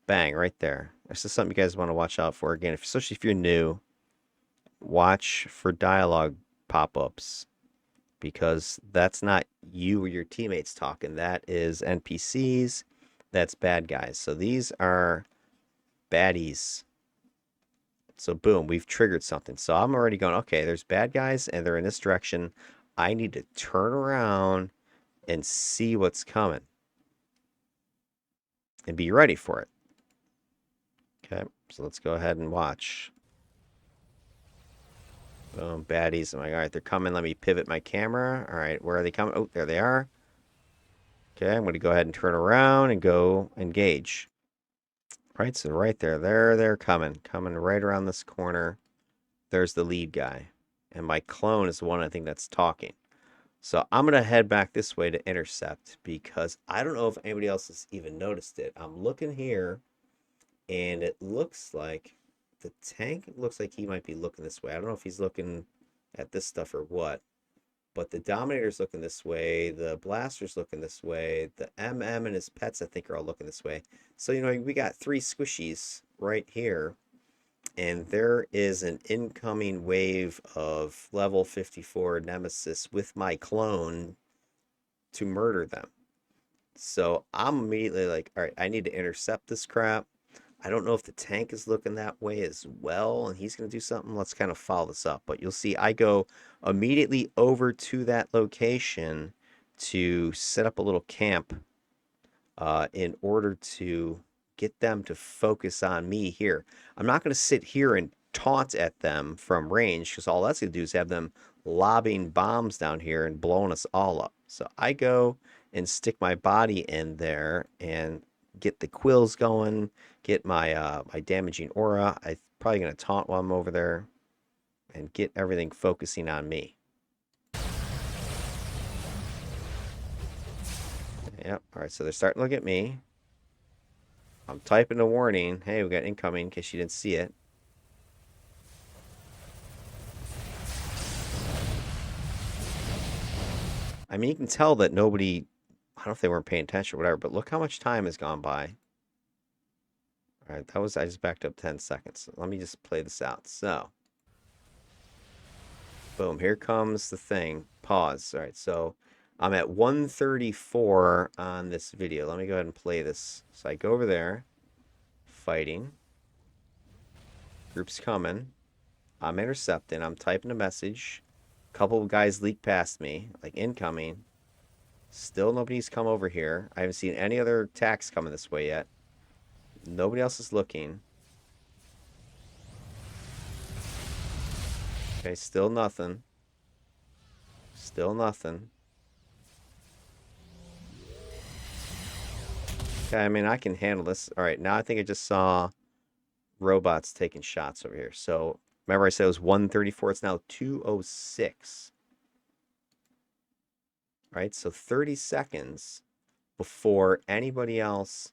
bang, right there. This is something you guys want to watch out for. Again, especially if you're new, watch for dialogue pop-ups. Because that's not you or your teammates talking. That is NPCs. That's bad guys. So these are baddies. So boom, we've triggered something. So I'm already going, okay, there's bad guys and they're in this direction. I need to turn around and see what's coming. And be ready for it. Okay, so let's go ahead and watch. Boom, baddies. I'm like, all right, they're coming. Let me pivot my camera. All right, where are they coming? Oh, there they are. Okay, I'm going to go ahead and turn around and go engage. Right, so right there. They're coming. Coming right around this corner. There's the lead guy. And my clone is the one I think that's talking. So I'm going to head back this way to intercept because I don't know if anybody else has even noticed it. I'm looking here and it looks like the tank looks like he might be looking this way. I don't know if he's looking at this stuff or what. But the Dominator's looking this way, the Blaster's looking this way, the MM and his pets, I think, are all looking this way. So, we got three squishies right here, and there is an incoming wave of level 54 Nemesis with my clone to murder them. So I'm immediately like, all right, I need to intercept this crap. I don't know if the tank is looking that way as well, and he's going to do something. Let's kind of follow this up. But you'll see I go immediately over to that location to set up a little camp in order to get them to focus on me here. I'm not going to sit here and taunt at them from range because all that's going to do is have them lobbing bombs down here and blowing us all up. So I go and stick my body in there and get the quills going, get my damaging aura. I'm probably going to taunt while I'm over there and get everything focusing on me. Yep. All right. So they're starting to look at me. I'm typing a warning. Hey, we got incoming in case you didn't see it. I mean, you can tell that nobody, I don't know if they weren't paying attention or whatever, but look how much time has gone by. All right, I just backed up 10 seconds. Let me just play this out. So, boom, here comes the thing. Pause. All right, so I'm at 134 on this video. Let me go ahead and play this. So I go over there, fighting. Group's coming. I'm intercepting. I'm typing a message. A couple of guys leak past me, like incoming. Still nobody's come over here. I haven't seen any other attacks coming this way yet. Nobody else is looking. Okay, still nothing. Still nothing. Okay, I mean, I can handle this. All right, now I think I just saw robots taking shots over here. So, remember I said it was 134. It's now 206. Right, so 30 seconds before anybody else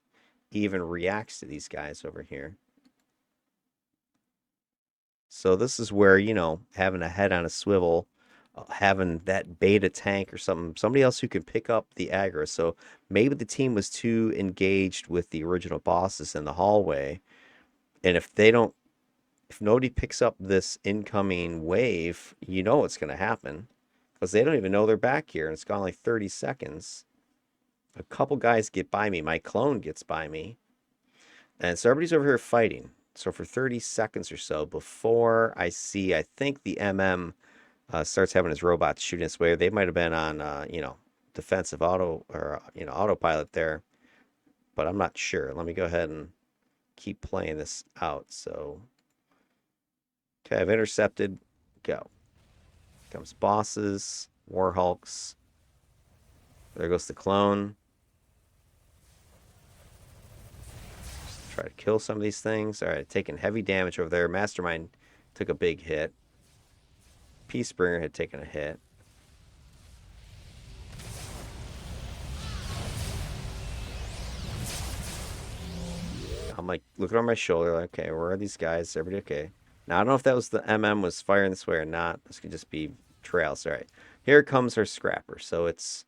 even reacts to these guys over here. So this is where, having a head on a swivel, having that beta tank or somebody else who can pick up the aggro. So maybe the team was too engaged with the original bosses in the hallway. And if nobody picks up this incoming wave, you know what's going to happen. Because they don't even know they're back here. And it's gone like 30 seconds. A couple guys get by me. My clone gets by me. And so everybody's over here fighting. So for 30 seconds or so before I think the MM starts having his robots shooting this way. They might have been on, defensive auto or, autopilot there. But I'm not sure. Let me go ahead and keep playing this out. So, okay, I've intercepted. Go. Comes bosses, Warhulks. There goes the clone. Just try to kill some of these things. All right, taking heavy damage over there. Mastermind took a big hit. Peacebringer had taken a hit. I'm like looking on my shoulder, like, okay, where are these guys? Everybody okay? Now I don't know if that was the MM was firing this way or not. This could just be trails. All right, here comes our scrapper. So it's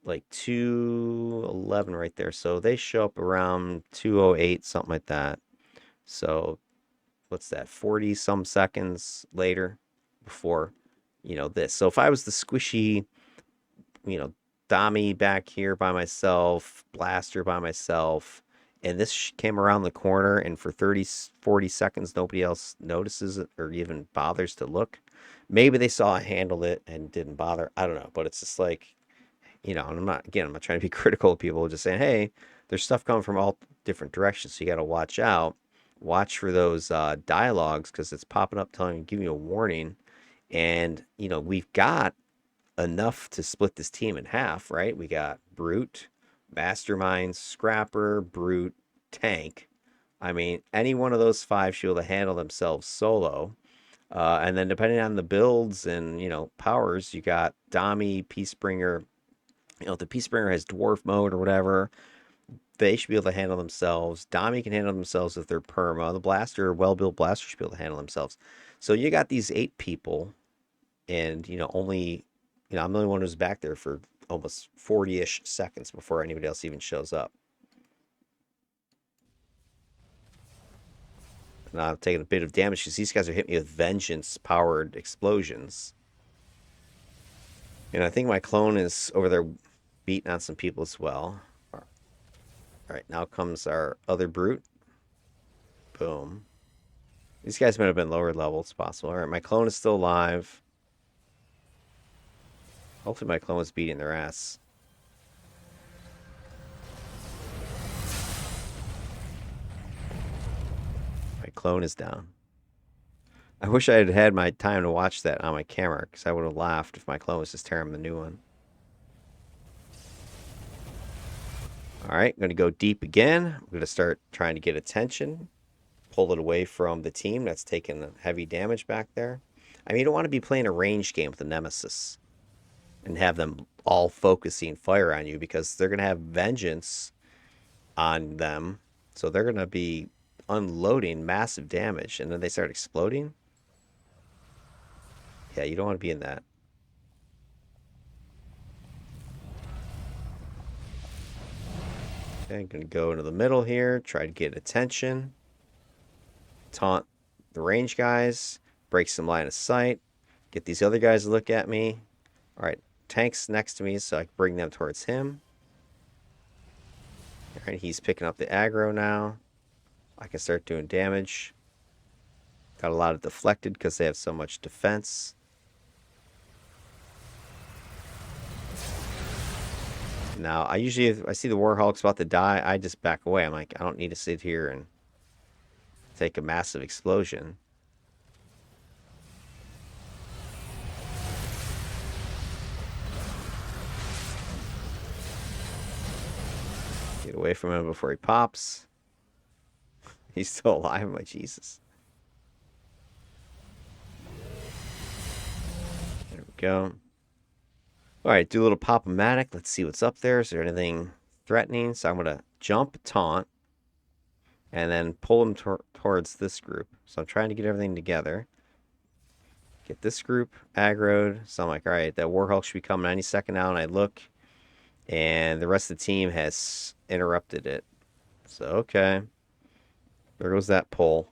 like 211 right there. So they show up around 208, something like that. So what's that? 40 some seconds later before, this. So if I was the squishy, Dami back here by myself, Blaster by myself, and this came around the corner and for 30, 40 seconds, nobody else notices it or even bothers to look. Maybe they saw I handled it and didn't bother. I don't know, but it's just like, and I'm not trying to be critical of people, just saying, hey, there's stuff coming from all different directions, so you got to watch out. Watch for those dialogues because it's popping up telling you, giving you a warning. And, we've got enough to split this team in half, right? We got Brute, Mastermind, Scrapper, Brute, Tank. I mean, any one of those five should be able to handle themselves solo. And then depending on the builds and, powers, you got Dami, Peacebringer. If the Peacebringer has dwarf mode or whatever, they should be able to handle themselves. Dami can handle themselves if they're perma. The Blaster, well-built Blaster should be able to handle themselves. So you got these 8 people and, only I'm the only one who's back there for almost 40-ish seconds before anybody else even shows up. And I'm taking a bit of damage because these guys are hitting me with vengeance-powered explosions. And I think my clone is over there beating on some people as well. All right, now comes our other brute. Boom. These guys might have been lower level. It's possible. All right, my clone is still alive. Hopefully my clone was beating their ass. My clone is down. I wish I had had my time to watch that on my camera, because I would have laughed if my clone was just tearing the new one. Alright, I'm going to go deep again. I'm going to start trying to get attention. Pull it away from the team that's taking heavy damage back there. I mean, you don't want to be playing a range game with the Nemesis and have them all focusing fire on you, because they're going to have vengeance on them. So they're going to be unloading massive damage, and then they start exploding. Yeah, you don't want to be in that. Okay, I'm going to go into the middle here, try to get attention. Taunt the range guys, break some line of sight, get these other guys to look at me. All right, tank's next to me, so I can bring them towards him. All right, he's picking up the aggro now. I can start doing damage. Got a lot of deflected because they have so much defense. Now, I usually, if I see the Warhawks about to die, I just back away. I'm like, I don't need to sit here and take a massive explosion. Get away from him before he pops. He's still alive, my Jesus. There we go. All right, do a little pop-o-matic. Let's see what's up there. Is there anything threatening? So I'm going to jump, taunt, and then pull him towards this group. So I'm trying to get everything together. Get this group aggroed. So I'm like, all right, that Warhawk should be coming any second now. And I look, and the rest of the team has interrupted it. So, okay. There goes that pull.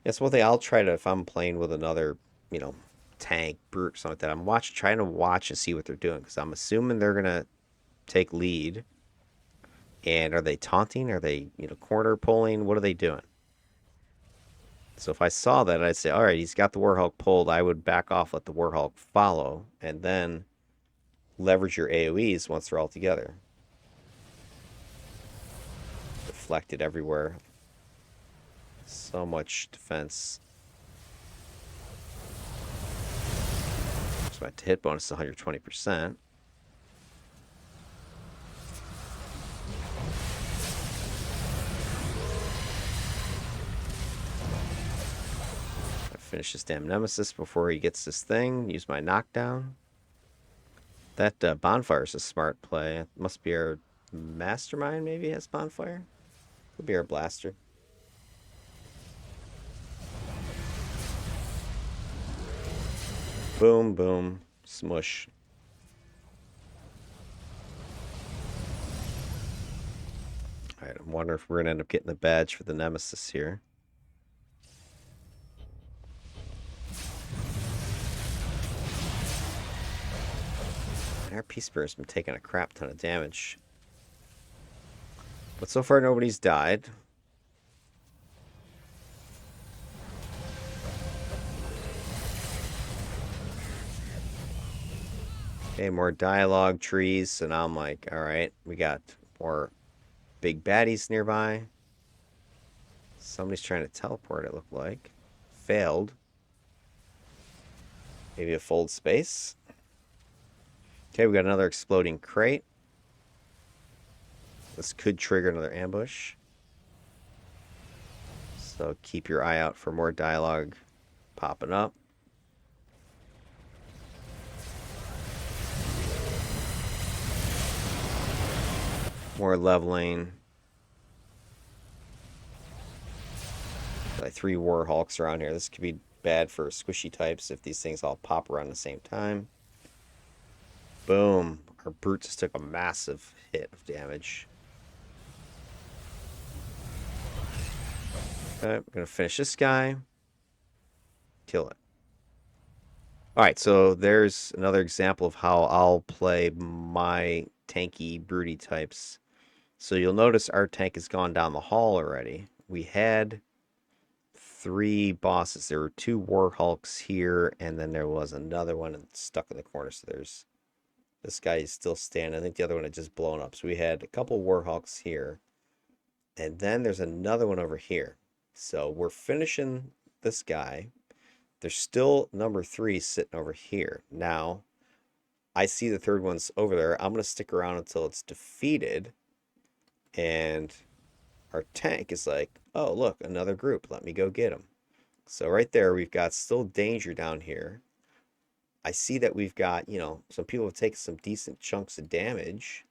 That's one thing I'll try to, if I'm playing with another, tank, brute, something like that. I'm trying to watch and see what they're doing, because I'm assuming they're going to take lead. And are they taunting? Are they, corner pulling? What are they doing? So if I saw that, I'd say, all right, he's got the Warhawk pulled. I would back off, let the Warhawk follow, and then leverage your AoEs once they're all together. Deflected everywhere. So much defense. So my hit bonus is 120%. Finish this damn Nemesis before he gets this thing. Use my knockdown. That bonfire is a smart play. It must be our mastermind, maybe has bonfire. Could be our blaster. Boom, boom, smush. Alright, I'm wondering if we're going to end up getting the badge for the Nemesis here. Our Peace Spirit's been taking a crap ton of damage. But so far, nobody's died. Okay, more dialogue trees. So now I'm like, all right, we got more big baddies nearby. Somebody's trying to teleport, it looked like. Failed. Maybe a fold space. Okay, we got another exploding crate. This could trigger another ambush. So keep your eye out for more dialogue popping up. More leveling. Like 3 Warhawks around here. This could be bad for squishy types if these things all pop around the same time. Boom. Our brute just took a massive hit of damage. Okay, we're going to finish this guy. Kill it. Alright, so there's another example of how I'll play my tanky, broody types. So you'll notice our tank has gone down the hall already. We had 3 bosses. There were 2 war hulks here, and then there was another one stuck in the corner. So there's this guy is still standing. I think the other one had just blown up. So we had a couple war hulks here, and then there's another one over here. So we're finishing this guy. There's still number 3 sitting over here. Now, I see the third one's over there. I'm going to stick around until it's defeated. And our tank is like, oh, look, another group. Let me go get them. So right there, we've got still danger down here. I see that we've got, some people have taken some decent chunks of damage.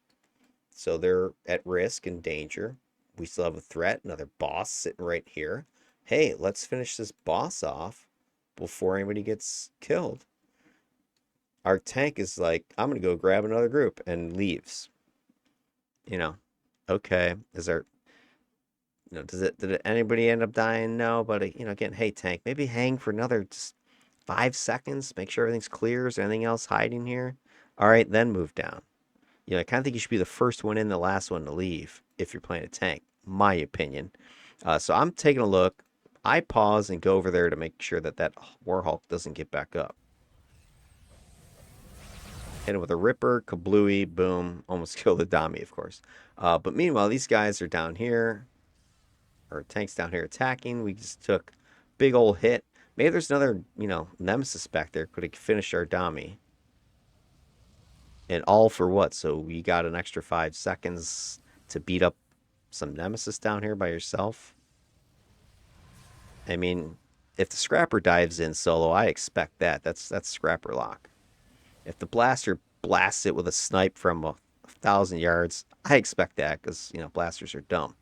So they're at risk and danger. We still have a threat, another boss sitting right here. Hey, let's finish this boss off before anybody gets killed. Our tank is like, I'm going to go grab another group and leaves. Okay. Is there, did anybody end up dying? No, but, again, hey, tank, maybe hang for another just 5 seconds. Make sure everything's clear. Is there anything else hiding here? All right, then move down. I kind of think you should be the first one in, the last one to leave if you're playing a tank, my opinion. So I'm taking a look. I pause and go over there to make sure that Warhawk doesn't get back up. Hit him with a Ripper, kablooey, boom. Almost killed the Dami, of course. But meanwhile, these guys are down here. Our tank's down here attacking. We just took big old hit. Maybe there's another, Nemesis back there. Could have finished our Dami. And all for what? So we got an extra 5 seconds to beat up some Nemesis down here by yourself? I mean, if the Scrapper dives in solo, I expect that. That's Scrapper lock. If the Blaster blasts it with a snipe from 1,000 yards, I expect that because, blasters are dumb.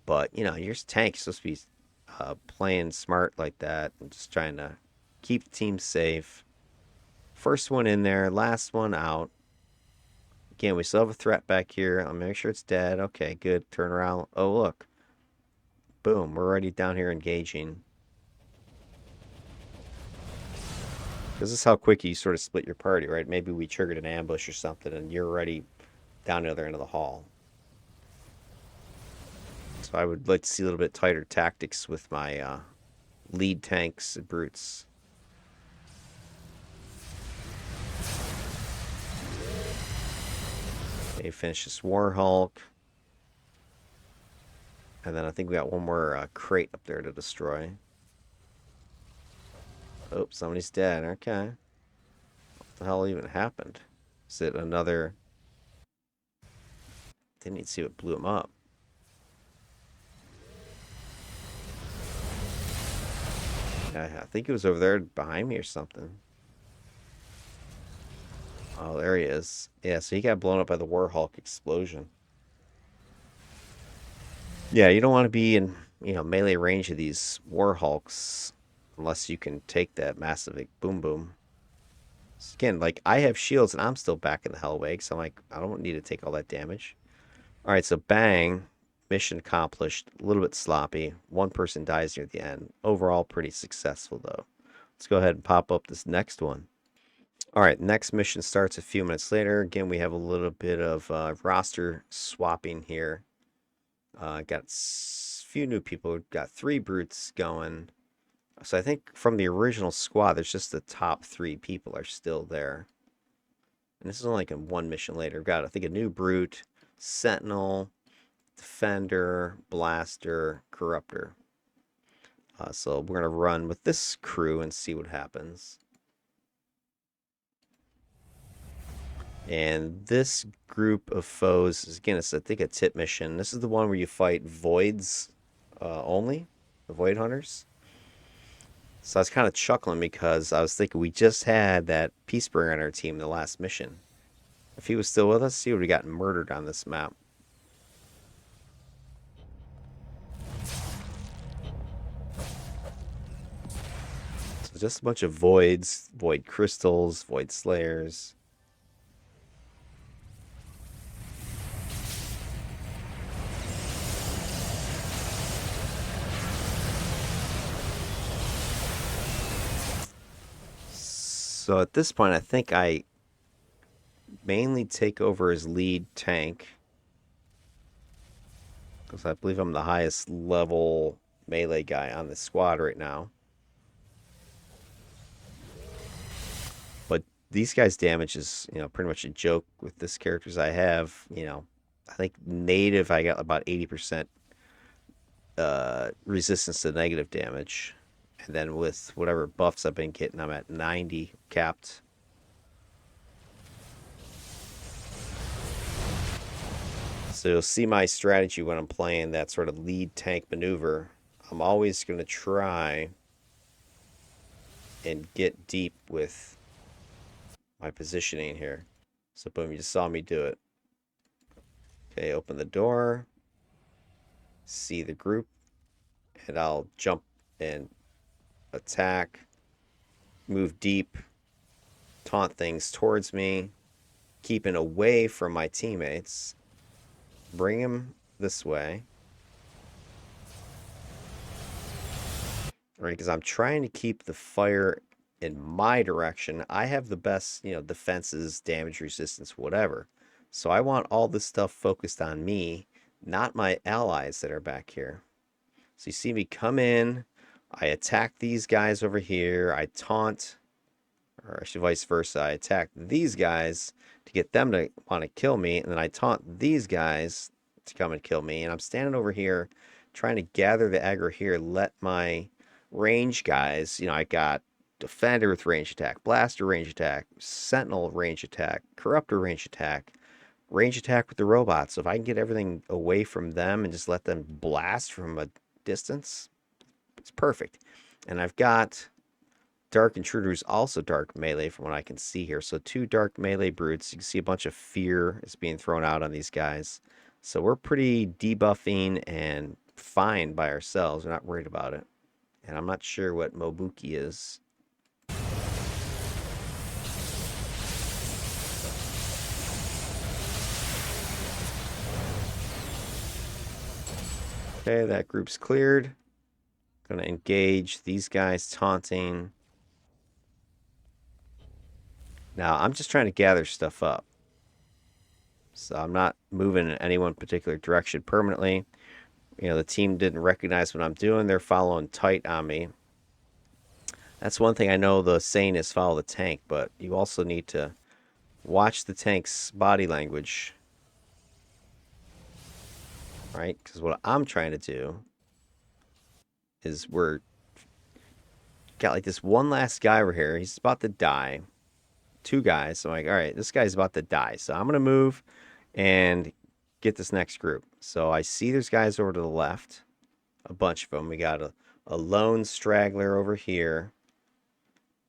But, your tank's supposed to be playing smart like that and just trying to keep the team safe. First one in there, last one out. Again, we still have a threat back here. I'll make sure it's dead. Okay, good. Turn around. Oh, look. Boom. We're already down here engaging. This is how quick you sort of split your party, right? Maybe we triggered an ambush or something and you're already down the other end of the hall. So I would like to see a little bit tighter tactics with my lead tanks and brutes. Okay, finish this Warhulk. And then I think we got one more crate up there to destroy. Oh, somebody's dead. Okay. What the hell even happened? Is it another... Didn't even see what blew him up. I think it was over there behind me or something. Oh, there he is. Yeah, so he got blown up by the Warhulk explosion. Yeah, you don't want to be in, melee range of these Warhulks unless you can take that massive boom boom. So again, like, I have shields and I'm still back in the Hellwake, so I'm like, I don't need to take all that damage. Alright, so bang. Mission accomplished. A little bit sloppy. One person dies near the end. Overall, pretty successful, though. Let's go ahead and pop up this next one. Alright, next mission starts a few minutes later. Again, we have a little bit of roster swapping here. Got a few new people. We've got 3 brutes going. So I think from the original squad, there's just the top 3 people are still there. And this is only like one mission later. We've got, I think, a new brute, sentinel, defender, blaster, corruptor. So we're going to run with this crew and see what happens. And this group of foes is, again, it's, I think, a tip mission. This is the one where you fight voids only, the void hunters. So I was kind of chuckling because I was thinking we just had that Peacebringer on our team in the last mission. If he was still with us, he would have gotten murdered on this map. So just a bunch of voids, void crystals, void slayers. So at this point, I think I mainly take over as lead tank because I believe I'm the highest level melee guy on the squad right now. But these guys' damage is, pretty much a joke with this characters I have. I think native I got about 80% resistance to negative damage. And then with whatever buffs I've been getting, I'm at 90 capped. So you'll see my strategy when I'm playing that sort of lead tank maneuver. I'm always going to try and get deep with my positioning here. So boom, you just saw me do it. Okay, open the door, see the group, and I'll jump and attack, move deep, taunt things towards me, keeping away from my teammates, bring them this way. Right, because I'm trying to keep the fire in my direction. I have the best, defenses, damage resistance, whatever. So I want all this stuff focused on me, not my allies that are back here. So you see me come in, I attack these guys over here, I taunt, or actually vice versa. I attack these guys to get them to want to kill me, and then I taunt these guys to come and kill me. And I'm standing over here trying to gather the aggro here, let my range guys, I got Defender with range attack, Blaster range attack, Sentinel range attack, Corruptor range attack with the robots. So if I can get everything away from them and just let them blast from a distance, it's perfect. And I've got Dark Intruders, also dark melee from what I can see here. So 2 dark melee brutes. You can see a bunch of fear is being thrown out on these guys. So we're pretty debuffing and fine by ourselves. We're not worried about it. And I'm not sure what Mobuki is. Okay, that group's cleared. Gonna engage these guys taunting. Now, I'm just trying to gather stuff up. So I'm not moving in any one particular direction permanently. The team didn't recognize what I'm doing. They're following tight on me. That's one thing I know the saying is follow the tank, but you also need to watch the tank's body language. Right? Because what I'm trying to do is we're got like this one last guy over here. He's about to die. 2 guys. So I'm like, all right, this guy's about to die. So I'm going to move and get this next group. So I see there's guys over to the left. A bunch of them. We got a lone straggler over here.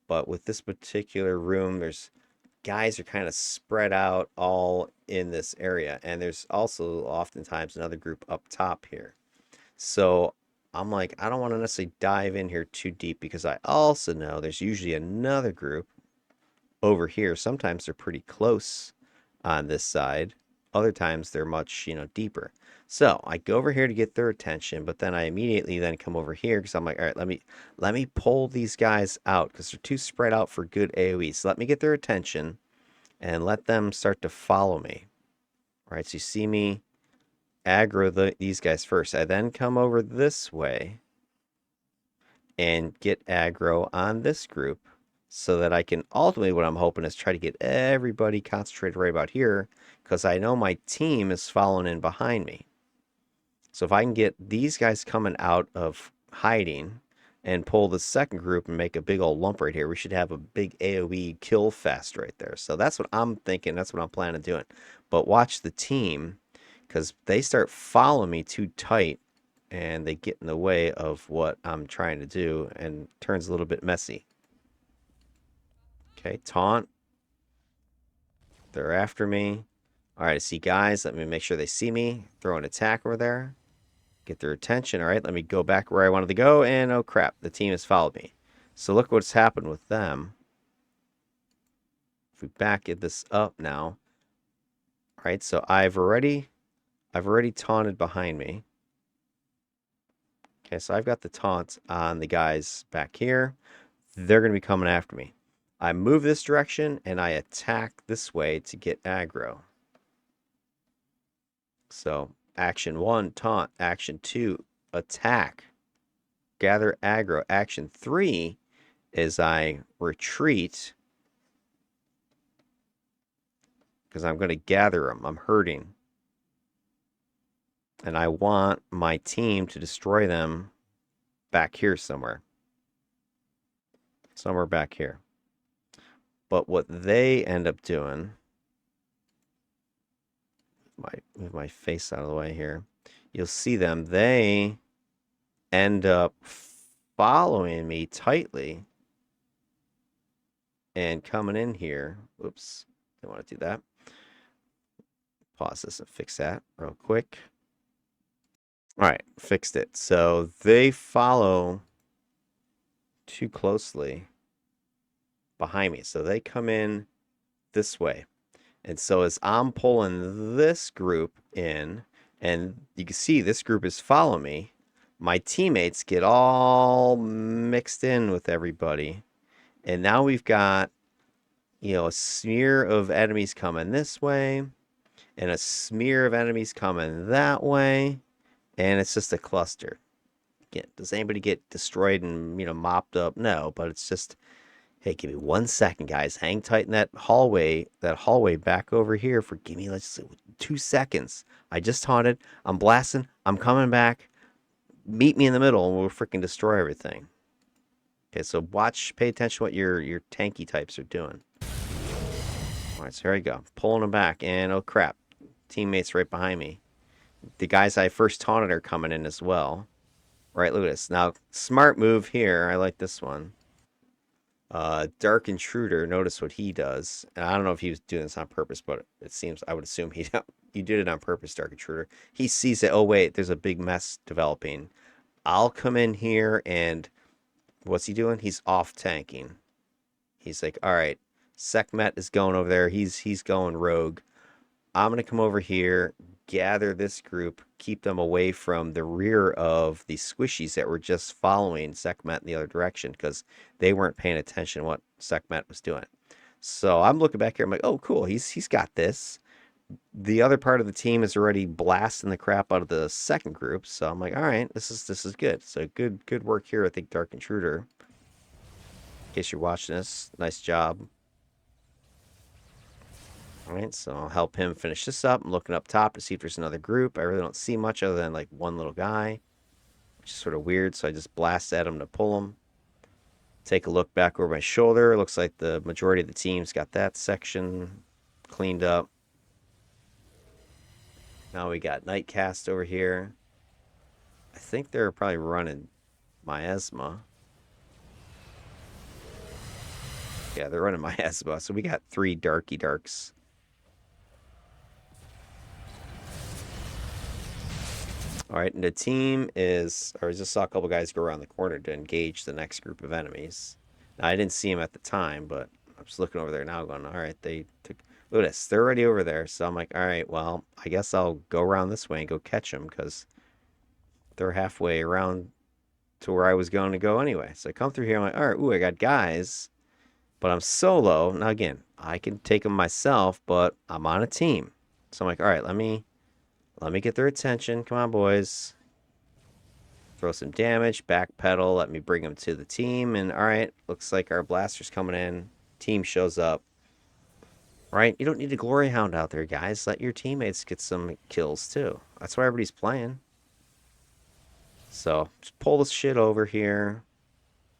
But with this particular room, there's guys are kind of spread out all in this area. And there's also oftentimes another group up top here. So I'm like, I don't want to necessarily dive in here too deep because I also know there's usually another group over here. Sometimes they're pretty close on this side. Other times they're much, deeper. So I go over here to get their attention, but then I immediately then come over here because I'm like, all right, let me pull these guys out because they're too spread out for good AoE. So let me get their attention and let them start to follow me. All right, so you see me aggro these guys first. I then come over this way and get aggro on this group so that I can ultimately, what I'm hoping is try to get everybody concentrated right about here because I know my team is following in behind me. So if I can get these guys coming out of hiding and pull the second group and make a big old lump right here, we should have a big AoE kill fest right there. So that's what I'm thinking. That's what I'm planning on doing. But watch the team because they start following me too tight and they get in the way of what I'm trying to do and turns a little bit messy. Okay, taunt. They're after me. All right, I see guys. Let me make sure they see me. Throw an attack over there. Get their attention. All right, let me go back where I wanted to go. And oh crap, the team has followed me. So look what's happened with them. If we back this up now. All right, so I've already taunted behind me. Okay, so I've got the taunt on the guys back here. They're going to be coming after me. I move this direction and I attack this way to get aggro. So action 1, taunt. Action 2, attack. Gather aggro. Action 3 is I retreat because I'm going to gather them. I'm hurting. And I want my team to destroy them back here somewhere. Somewhere back here. But what they end up doing, move my face out of the way here. You'll see them. They end up following me tightly and coming in here. Oops, didn't want to do that. Pause this and fix that real quick. All right, fixed it. So they follow too closely behind me. So they come in this way. And so as I'm pulling this group in, and you can see this group is following me, my teammates get all mixed in with everybody. And now we've got, a smear of enemies coming this way, and a smear of enemies coming that way, and it's just a cluster. Does anybody get destroyed and, mopped up? No, but it's just, hey, give me 1 second, guys. Hang tight in that hallway back over here for, let's say 2 seconds. I just taunted. I'm blasting. I'm coming back. Meet me in the middle and we'll freaking destroy everything. Okay, so pay attention to what your tanky types are doing. All right, so here I go. Pulling them back, and oh crap. Teammates right behind me. The guys I first taunted are coming in as well. Right, look at this. Now, smart move here. I like this one. Dark Intruder, notice what he does. And I don't know if he was doing this on purpose, but it seems, I would assume you did it on purpose, Dark Intruder. He sees that, oh wait, there's a big mess developing. I'll come in here and what's he doing? He's off tanking. He's like, all right, Sekhmet is going over there. He's going rogue. I'm going to come over here, gather this group, keep them away from the rear of the squishies that were just following Sekhmet in the other direction because they weren't paying attention to what Sekhmet was doing. So I'm looking back here. I'm like, oh, cool. He's got this. The other part of the team is already blasting the crap out of the second group. So I'm like, all right, this is good. So good work here. I think Dark Intruder. In case you're watching this, nice job. All right, so I'll help him finish this up. I'm looking up top to see if there's another group. I really don't see much other than like one little guy, which is sort of weird. So I just blast at him to pull him. Take a look back over my shoulder. Looks like the majority of the team's got that section cleaned up. Now we got Nightcast over here. I think they're probably running Miasma. Yeah, they're running Miasma. So we got 3 Darky Darks. All right, and the team is, I just saw a couple guys go around the corner to engage the next group of enemies. Now, I didn't see them at the time, but I'm just looking over there now going, all right, they took, look at this, they're already over there. So I'm like, all right, well, I guess I'll go around this way and go catch them because they're halfway around to where I was going to go anyway. So I come through here, I'm like, all right, ooh, I got guys, but I'm solo. Now, again, I can take them myself, but I'm on a team. So I'm like, all right, let me get their attention. Come on, boys. Throw some damage, backpedal, let me bring them to the team. And all right, looks like our blaster's coming in. Team shows up. Right? You don't need a glory hound out there, guys. Let your teammates get some kills too. That's why everybody's playing. So just pull this shit over here.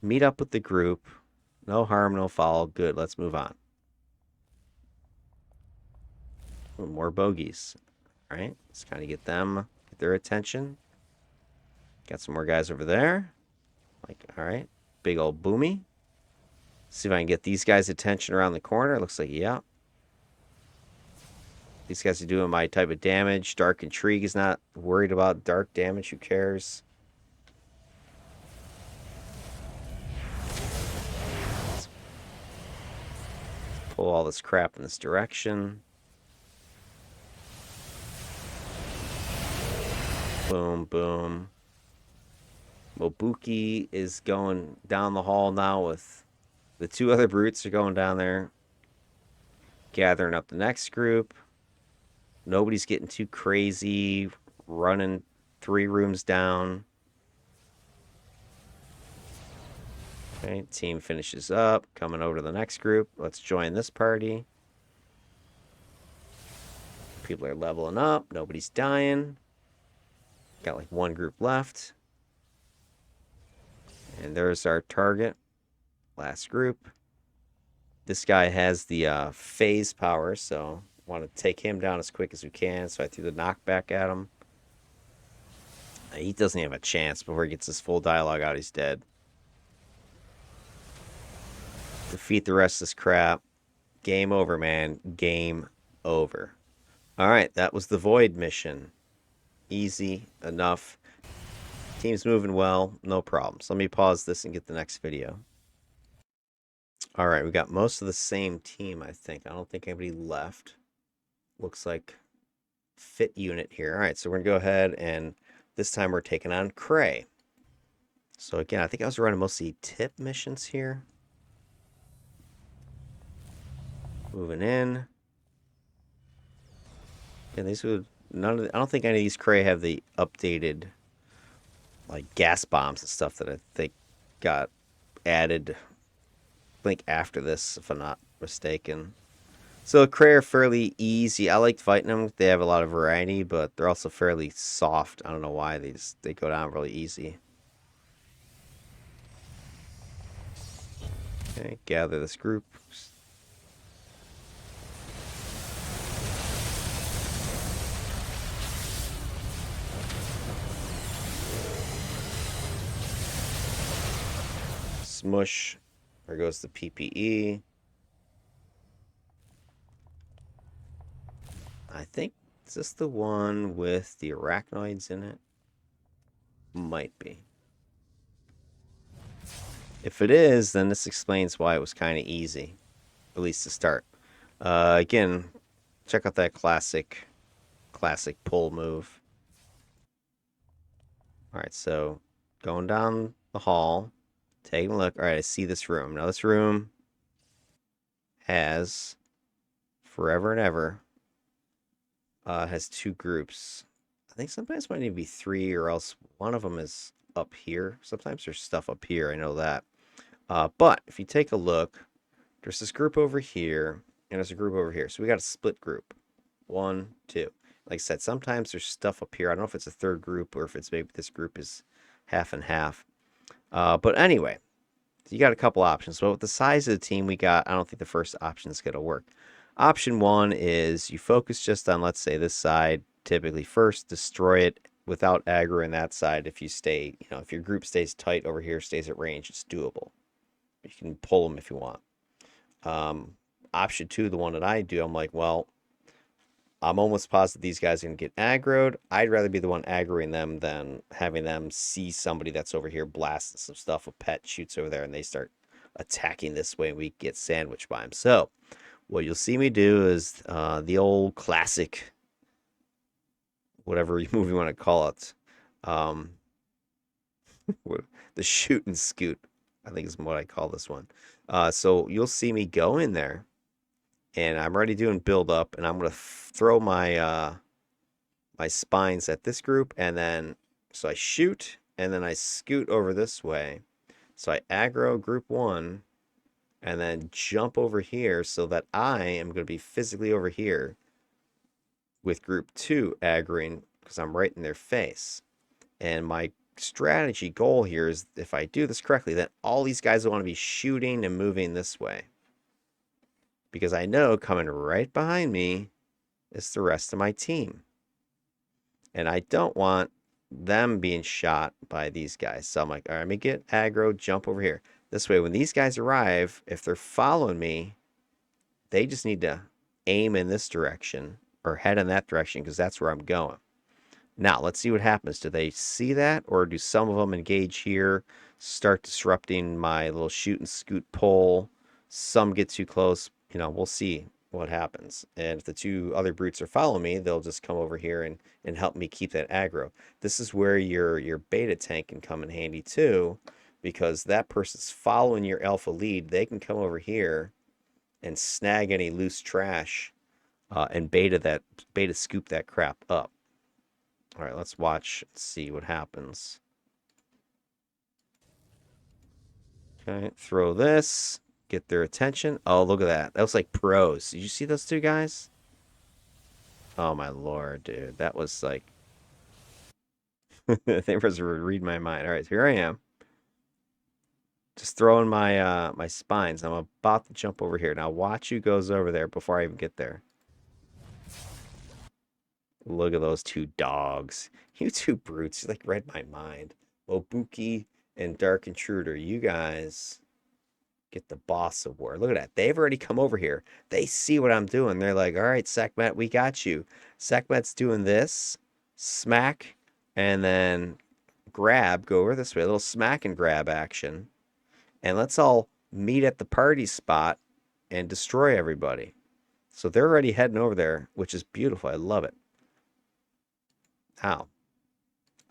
Meet up with the group. No harm, no foul. Good, let's move on. Ooh, more bogeys. All right, let's kind of get their attention. Got some more guys over there. Like, all right, big old boomy. See if I can get these guys' attention around the corner. Looks like, yeah. These guys are doing my type of damage. Dark Intrigue is not worried about dark damage. Who cares? Let's pull all this crap in this direction. Boom, boom. Mobuki is going down the hall now with The two other brutes are going down there, gathering up the next group. Nobody's getting too crazy, running 3 rooms down. Okay, team finishes up, coming over to the next group. Let's join this party. People are leveling up. Nobody's dying. Got like 1 group left. And there's our target. Last group. This guy has the phase power, so want to take him down as quick as we can. So I threw the knockback at him. He doesn't have a chance before he gets his full dialogue out. He's dead. Defeat the rest of this crap. Game over, man. Game over. Alright, that was the Void mission. Easy enough. Team's moving well. No problems. Let me pause this and get the next video. Alright, we got most of the same team, I think. I don't think anybody left. Looks like fit unit here. Alright, so we're going to go ahead and this time we're taking on Cray. So again, I think I was running mostly tip missions here. Moving in. And these would I don't think any of these Cray have the updated like gas bombs and stuff that I think got added I think after this, if I'm not mistaken. So Cray are fairly easy. I liked fighting them. They have a lot of variety, but they're also fairly soft. I don't know why they go down really easy. Okay, gather this group. Smush. There goes the PPE. I think, is this the one with the arachnoids in it? Might be. If it is, then this explains why it was kind of easy, at least to start. Again, check out that classic pull move. Alright, so going down the hall, taking a look. Alright, I see this room. Now this room has forever and ever has 2 groups. I think sometimes might need to be 3, or else one of them is up here. Sometimes there's stuff up here, I know that. But if you take a look, there's this group over here, and there's a group over here. So we got a split group. 1, 2. Like I said, sometimes there's stuff up here. I don't know if it's a 3rd group or if it's maybe this group is half and half. But anyway, you got a couple options. But with the size of the team we got, I don't think the first option is going to work. Option 1 is you focus just on, let's say, this side. Typically first, destroy it without aggro in that side. If you stay, if your group stays tight over here, stays at range, it's doable. You can pull them if you want. Option 2, the one that I do, I'm like, well, I'm almost positive these guys are going to get aggroed. I'd rather be the one aggroing them than having them see somebody that's over here blasting some stuff. A pet shoots over there and they start attacking this way and we get sandwiched by them. So what you'll see me do is the old classic, whatever movie you want to call it, the shoot and scoot, I think is what I call this one. So you'll see me go in there, and I'm already doing build up, and I'm gonna throw my my spines at this group, and then so I shoot, and then I scoot over this way. So I aggro group 1, and then jump over here so that I am going to be physically over here with group 2 aggroing because I'm right in their face. And my strategy goal here is, if I do this correctly, then all these guys will want to be shooting and moving this way. Because I know coming right behind me is the rest of my team. And I don't want them being shot by these guys. So I'm like, all right, let me get aggro, jump over here. This way, when these guys arrive, if they're following me, they just need to aim in this direction or head in that direction because that's where I'm going. Now, let's see what happens. Do they see that, or do some of them engage here, start disrupting my little shoot and scoot pull? Some get too close. We'll see what happens. And if the 2 other brutes are following me, they'll just come over here and help me keep that aggro. This is where your beta tank can come in handy too, because that person's following your alpha lead. They can come over here and snag any loose trash and beta scoop that crap up. All right, let's watch and see what happens. Okay, throw this, get their attention. Oh, look at that. That was like pros. Did you see those two guys? Oh my lord, dude. That was like they was read my mind. All right, here I am. Just throwing my spines. I'm about to jump over here. Now watch who goes over there before I even get there. Look at those two dogs. You two brutes. You like read my mind. Mobuki and Dark Intruder. You guys get the boss award. Look at that. They've already come over here. They see what I'm doing. They're like, all right, Sekhmet, we got you. Sekhmet's doing this. Smack. And then grab. Go over this way. A little smack and grab action. And let's all meet at the party spot and destroy everybody. So they're already heading over there, which is beautiful. I love it. Ow.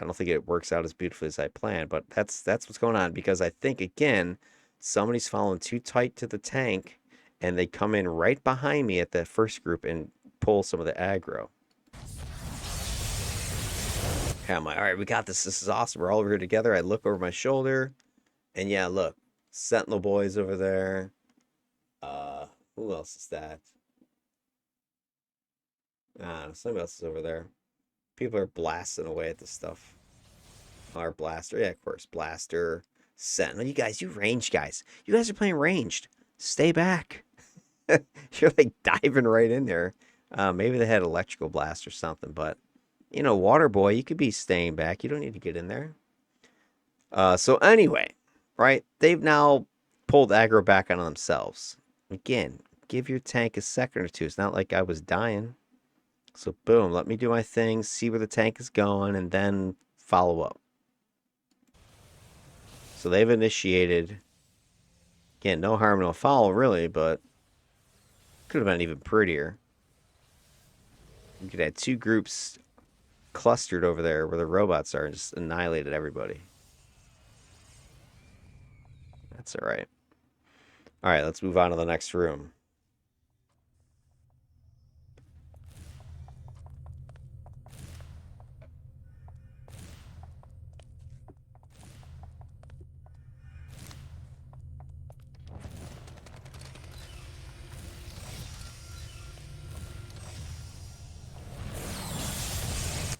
I don't think it works out as beautifully as I planned, but that's what's going on because I think again, somebody's following too tight to the tank and they come in right behind me at the first group and pull some of the aggro. Okay, I'm like, all right, we got this. This is awesome. We're all over here together. I look over my shoulder and yeah, look, Sentinel Boys over there. Who else is that? Somebody else is over there. People are blasting away at this stuff. Our blaster, yeah, of course, blaster, sentinel. You guys, you ranged guys. You guys are playing ranged. Stay back. You're like diving right in there. Maybe they had electrical blast or something, but you know, water boy, you could be staying back. You don't need to get in there. So anyway, right? They've now pulled aggro back on themselves. Again, give your tank a second or two. It's not like I was dying. So boom, let me do my thing, see where the tank is going, and then follow up. So they've initiated. Again, no harm, no foul, really, but could have been even prettier. You could have two groups clustered over there where the robots are and just annihilated everybody. That's all right. All right, let's move on to the next room.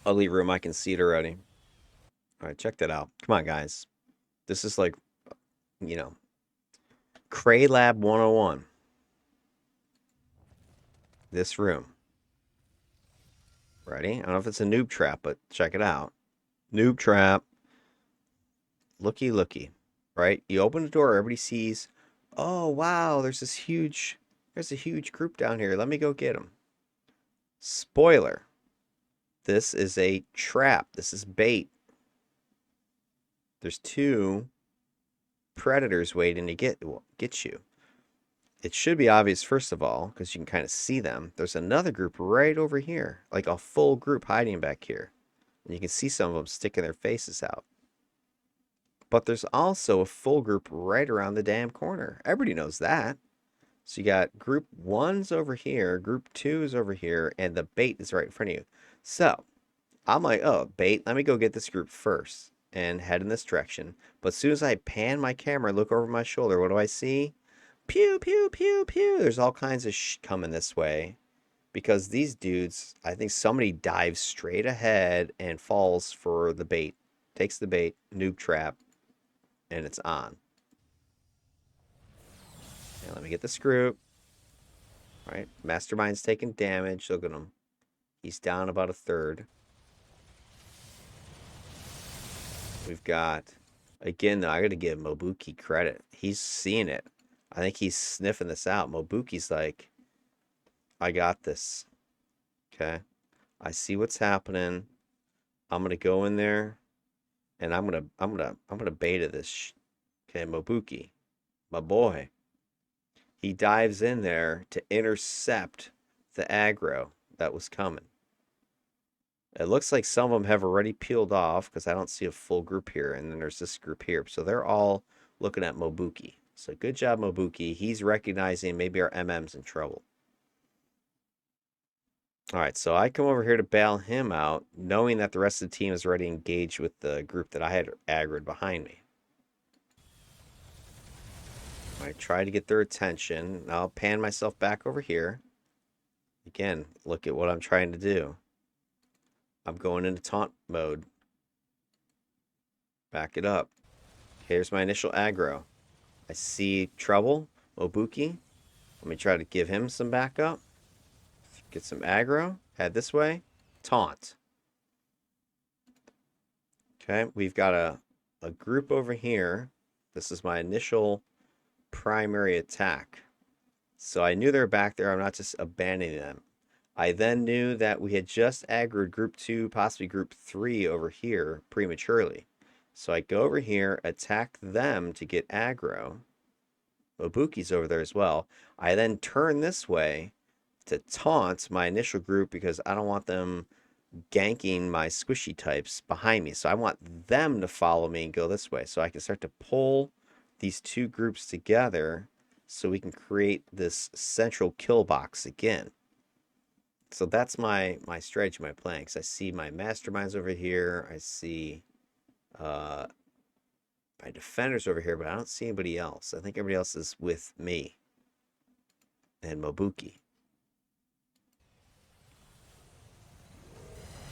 Elite room, I can see it already. All right, check that out. Come on, guys. This is like, you know, Cray Lab 101. This room. Ready? I don't know if it's a noob trap, but check it out. Noob trap. Looky, looky. Right? You open the door, everybody sees, oh, wow, there's a huge group down here. Let me go get them. Spoiler. This is a trap. This is bait. There's two predators waiting to get you. It should be obvious, first of all, because you can kind of see them. There's another group right over here, like a full group hiding back here. And you can see some of them sticking their faces out. But there's also a full group right around the damn corner. Everybody knows that. So you got group one's over here, group two's over here, and the bait is right in front of you. So I'm like, oh, bait, let me go get this group first and head in this direction. But as soon as I pan my camera and look over my shoulder, what do I see? Pew, pew, pew, pew. There's all kinds of coming this way. Because these dudes, I think somebody dives straight ahead and falls for the bait. Takes the bait, noob trap, and it's on. And let me get this group. All right, Mastermind's taking damage. Look at him. He's down about a third. We've got, again, though, I got to give Mobuki credit. He's seeing it. I think he's sniffing this out. Mobuki's like, I got this. Okay. I see what's happening. I'm gonna go in there, and I'm gonna beta this. Okay, Mobuki, my boy. He dives in there to intercept the aggro that was coming. It looks like some of them have already peeled off because I don't see a full group here. And then there's this group here. So they're all looking at Mobuki. So good job, Mobuki. He's recognizing maybe our MM's in trouble. All right, so I come over here to bail him out, knowing that the rest of the team is already engaged with the group that I had aggroed behind me. I try to get their attention. I'll pan myself back over here. Again, look at what I'm trying to do. I'm going into taunt mode. Back it up. Here's my initial aggro. I see trouble, Mobuki. Let me try to give him some backup. Get some aggro. Head this way. Taunt. Okay, we've got a group over here. This is my initial primary attack. So I knew they were back there. I'm not just abandoning them. I then knew that we had just aggroed group 2, possibly group 3 over here prematurely. So I go over here, attack them to get aggro. Mobuki's over there as well. I then turn this way to taunt my initial group because I don't want them ganking my squishy types behind me. So I want them to follow me and go this way. So I can start to pull these two groups together so we can create this central kill box again. So that's my strategy, my plan. Because I see my masterminds over here. I see my defenders over here, but I don't see anybody else. I think everybody else is with me and Mobuki.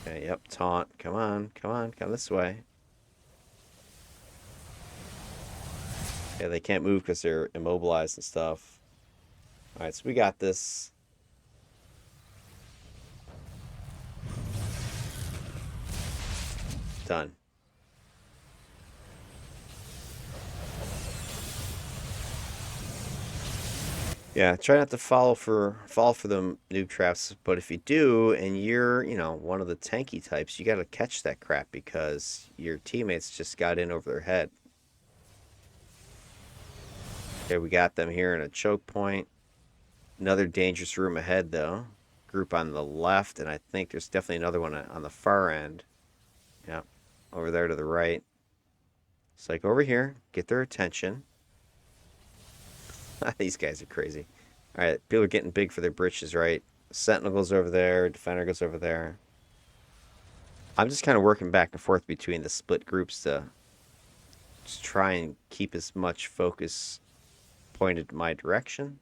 Okay, yep, taunt. Come on, come on, come this way. Okay, they can't move because they're immobilized and stuff. All right, so we got this. Done. Yeah, try not to fall for the noob traps, but if you do and you're, one of the tanky types, you got to catch that crap because your teammates just got in over their head. Okay, we got them here in a choke point. Another dangerous room ahead though. Group on the left, and I think there's definitely another one on the far end. Yep, over there to the right. It's like over here, get their attention. These guys are crazy. All right, people are getting big for their britches, right? Sentinel goes over there, Defender goes over there. I'm just kind of working back and forth between the split groups to just try and keep as much focus pointed my direction.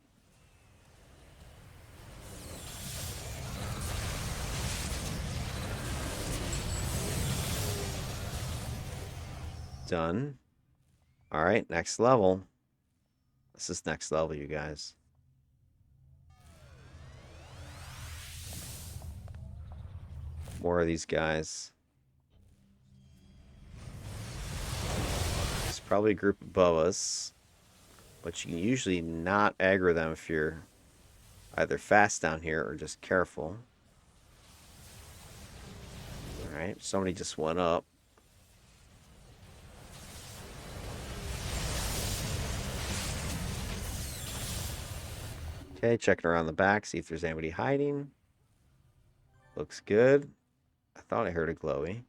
Done. All right, next level. This is next level, you guys. More of these guys. It's probably a group above us, but you can usually not aggro them if you're either fast down here or just careful. All right, somebody just went up. Okay, checking around the back, see if there's anybody hiding. Looks good. I thought I heard a glowy.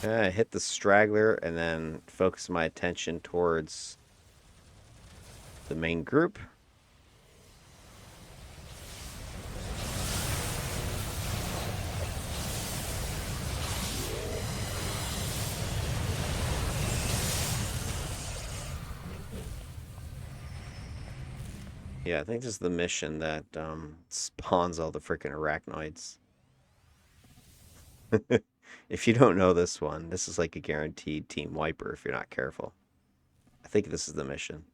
I hit the straggler and then focus my attention towards the main group. Yeah, I think this is the mission that spawns all the freaking arachnoids. If you don't know this one, this is like a guaranteed team wiper if you're not careful. I think this is the mission.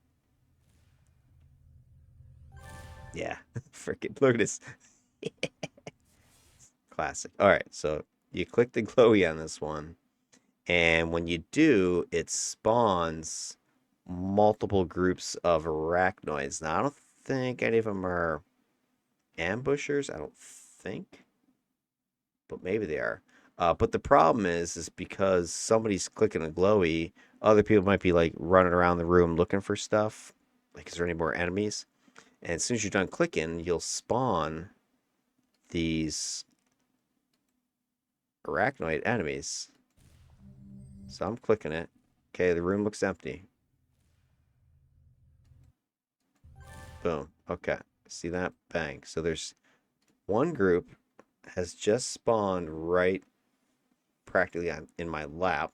Yeah, freaking look at this. Classic. All right, so you click the glowy on this one, and when you do, it spawns multiple groups of arachnoids. Now, I don't think any of them are ambushers. I don't think, but maybe they are. But the problem is because somebody's clicking a glowy, other people might be like running around the room looking for stuff. Like, is there any more enemies? And as soon as you're done clicking, you'll spawn these arachnoid enemies. So I'm clicking it. Okay, the room looks empty. Boom. Okay. See that? Bang. So there's one group has just spawned right practically in my lap.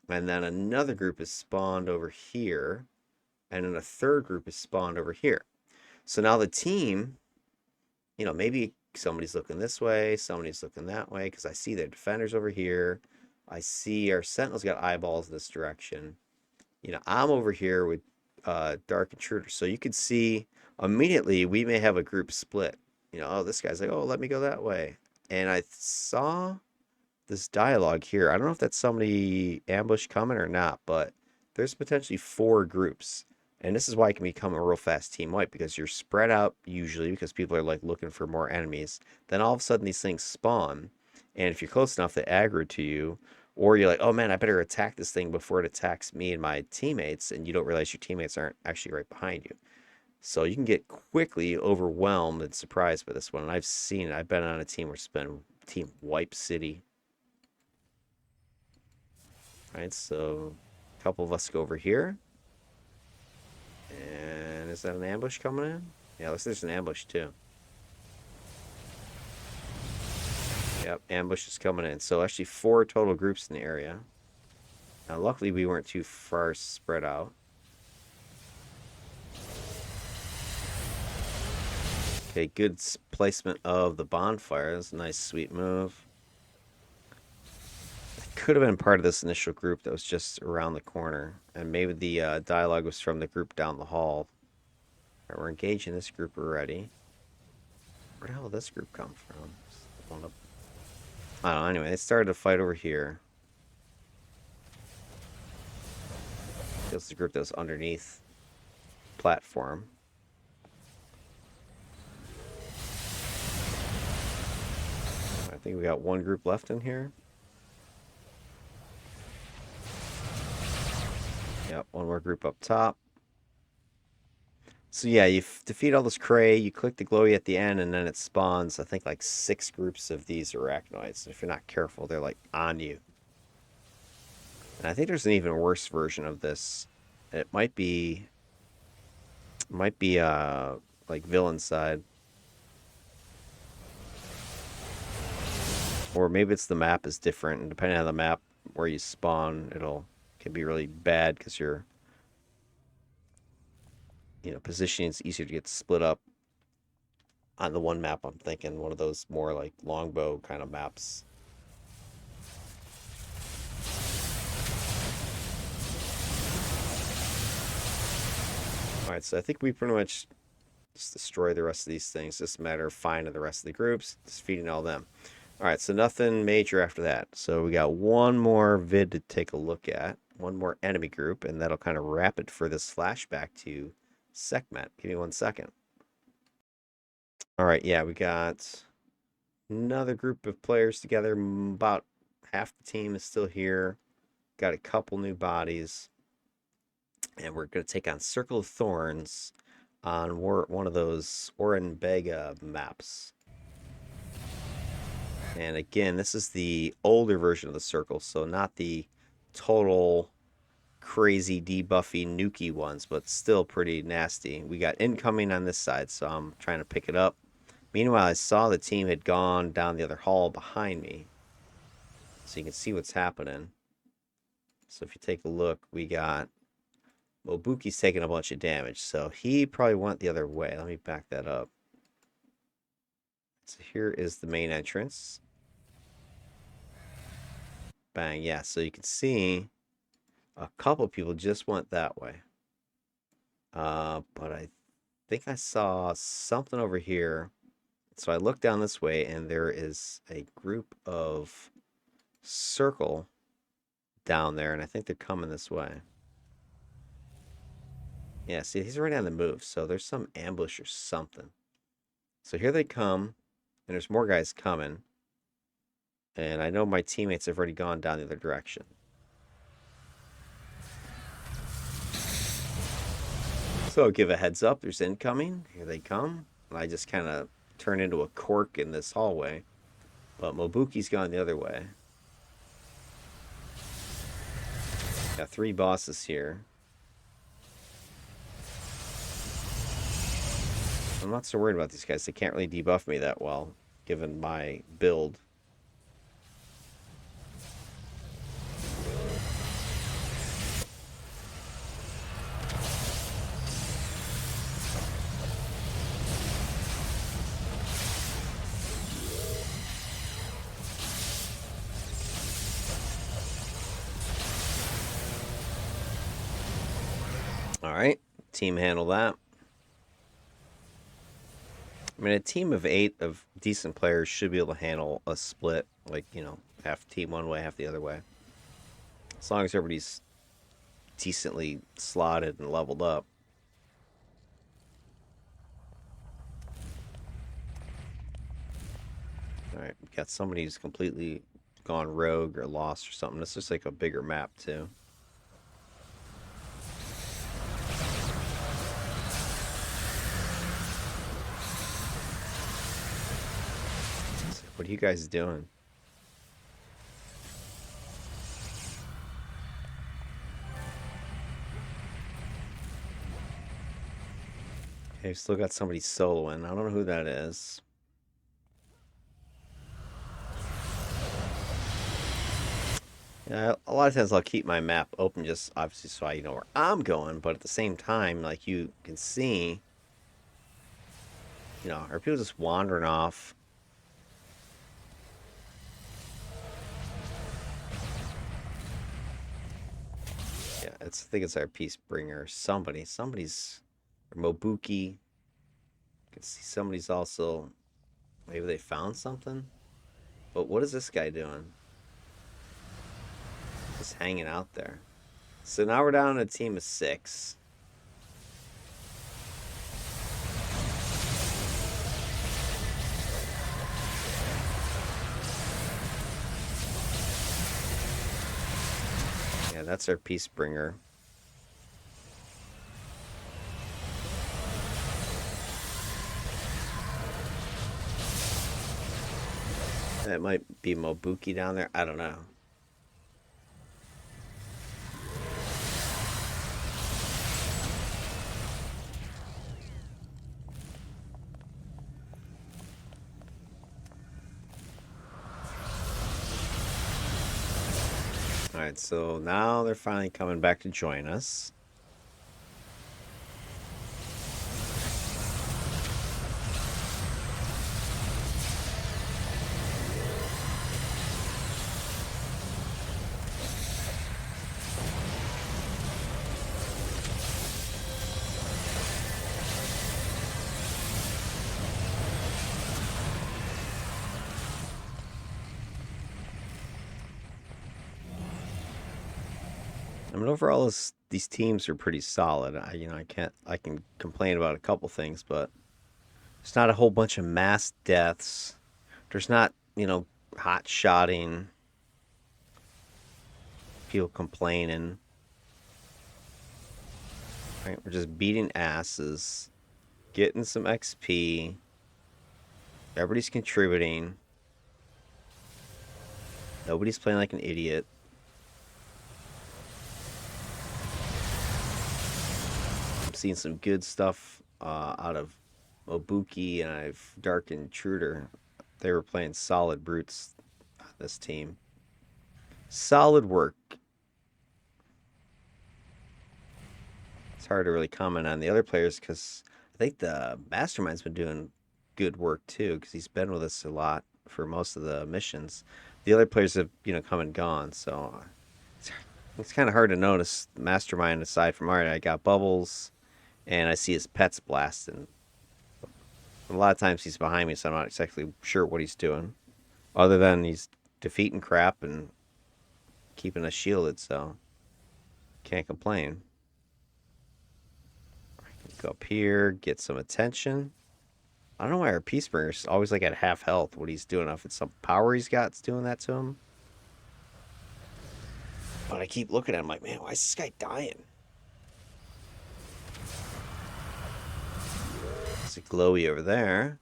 And then another group is spawned over here. And then a third group is spawned over here. So now the team, maybe somebody's looking this way, somebody's looking that way, because I see their defenders over here. I see our sentinels got eyeballs in this direction. I'm over here with Dark Intruder. So you could see immediately we may have a group split. Oh, this guy's like, oh, let me go that way. And I saw this dialogue here. I don't know if that's somebody ambush coming or not, but there's potentially 4 groups. And this is why it can become a real fast team wipe, because you're spread out usually because people are like looking for more enemies. Then all of a sudden these things spawn. And if you're close enough, they aggro to you. Or you're like, oh man, I better attack this thing before it attacks me and my teammates. And you don't realize your teammates aren't actually right behind you. So you can get quickly overwhelmed and surprised by this one. And I've seen it. I've been on a team where it's been team wipe city. All right, so a couple of us go over here. And is that an ambush coming in? Yeah, looks like there's an ambush too. Yep, ambush is coming in. So actually 4 total groups in the area. Now luckily we weren't too far spread out. Okay, good placement of the bonfire. That's a nice sweet move. Could have been part of this initial group that was just around the corner. And maybe the dialogue was from the group down the hall. Right, we're engaging this group already. Where the hell did this group come from? I don't know. Anyway, they started a fight over here. This is the group that was underneath platform. I think we got one group left in here. Yep, one more group up top. So yeah, you defeat all this Cray, you click the glowy at the end, and then it spawns, I think, like 6 groups of these arachnoids. If you're not careful, they're like on you. And I think there's an even worse version of this. It might be like villain side. Or maybe it's the map is different, and depending on the map where you spawn, can be really bad because you're positioning is easier to get split up. On the one map, I'm thinking one of those more like longbow kind of maps. Alright, so I think we pretty much just destroy the rest of these things. It's just a matter of finding the rest of the groups, defeating all them. Alright, so nothing major after that. So we got one more vid to take a look at. One more enemy group, and that'll kind of wrap it for this flashback to Sekhmet. Give me 1 second. Alright, yeah, we got another group of players together. About half the team is still here. Got a couple new bodies. And we're going to take on Circle of Thorns on one of those Oren Bega maps. And again, this is the older version of the Circle, so not the total crazy debuffy nuky ones, but still pretty nasty. We got incoming on this side, so I'm trying to pick it up. Meanwhile, I saw the team had gone down the other hall behind me, so you can see what's happening. So if you take a look, we got Mobuki's taking a bunch of damage, so he probably went the other way. Let me back that up. So here is the main entrance. Bang, yeah, so you can see a couple people just went that way. But I think I saw something over here. So I look down this way, and there is a group of Circle down there, and I think they're coming this way. Yeah, see, he's already on the move, so there's some ambush or something. So here they come, and there's more guys coming. And I know my teammates have already gone down the other direction. So I'll give a heads up. There's incoming. Here they come. And I just kind of turn into a cork in this hallway. But Mobuki's gone the other way. Got 3 bosses here. I'm not so worried about these guys. They can't really debuff me that well, given my build. Alright, team handle that. I mean, a team of 8 of decent players should be able to handle a split, like, you know, half team one way, half the other way. As long as everybody's decently slotted and leveled up. Alright, we got somebody who's completely gone rogue or lost or something. This is like a bigger map, too. What are you guys doing? Okay, still got somebody soloing. I don't know who that is. Yeah, a lot of times I'll keep my map open just obviously so I know where I'm going, but at the same time, like you can see, you know, are people just wandering off? Yeah, I think it's our peace bringer. Somebody's Mobuki. You can see somebody's also, maybe they found something. But what is this guy doing? Just hanging out there. So now we're down to a team of 6. Yeah, that's our peace bringer. That might be Mobuki down there. I don't know. Alright, so now they're finally coming back to join us. I mean, overall, these teams are pretty solid. I can complain about a couple things, but it's not a whole bunch of mass deaths. There's not, hot shotting, people complaining. Right? We're just beating asses, getting some XP. Everybody's contributing. Nobody's playing like an idiot. I'm seeing some good stuff out of Mobuki and I've Dark Intruder. They were playing solid brutes, this team. Solid work. It's hard to really comment on the other players because I think the Mastermind's been doing good work too because he's been with us a lot for most of the missions. The other players have, come and gone, so it's kind of hard to notice Mastermind aside from, all right, I got bubbles and I see his pets blasting. A lot of times he's behind me, so I'm not exactly sure what he's doing. Other than he's defeating crap and keeping us shielded, so can't complain. Go up here, get some attention. I don't know why our Peacebringer's always like at half health. What he's doing, if it's some power he's got that's doing that to him. But I keep looking at him like, man, why is this guy dying? There's a glowy over there.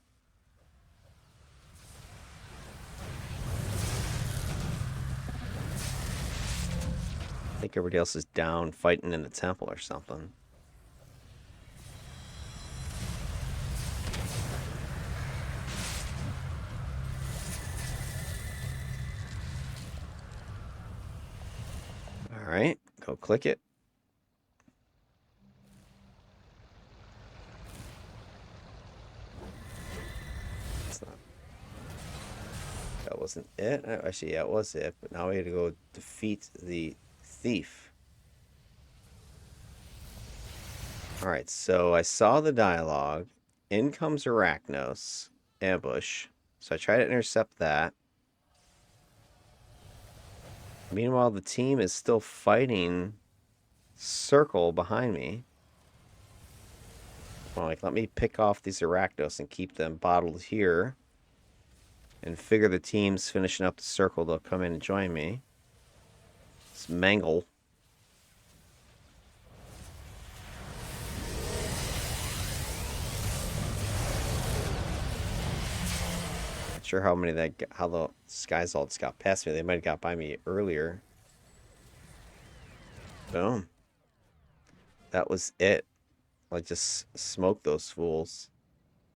I think everybody else is down fighting in the temple or something. All right, go click it. It's not. That wasn't it. Actually, yeah, it was it. But now we had to go defeat the thief. All right, so I saw the dialogue. In comes Arachnos. Ambush. So I try to intercept that. Meanwhile, the team is still fighting circle behind me. Well, like, let me pick off these Arachnos and keep them bottled here. And figure the team's finishing up the circle. They'll come in and join me. It's Mangle. Not sure how many how the Skyzalts got past me. They might have got by me earlier. Boom. That was it. I just smoked those fools.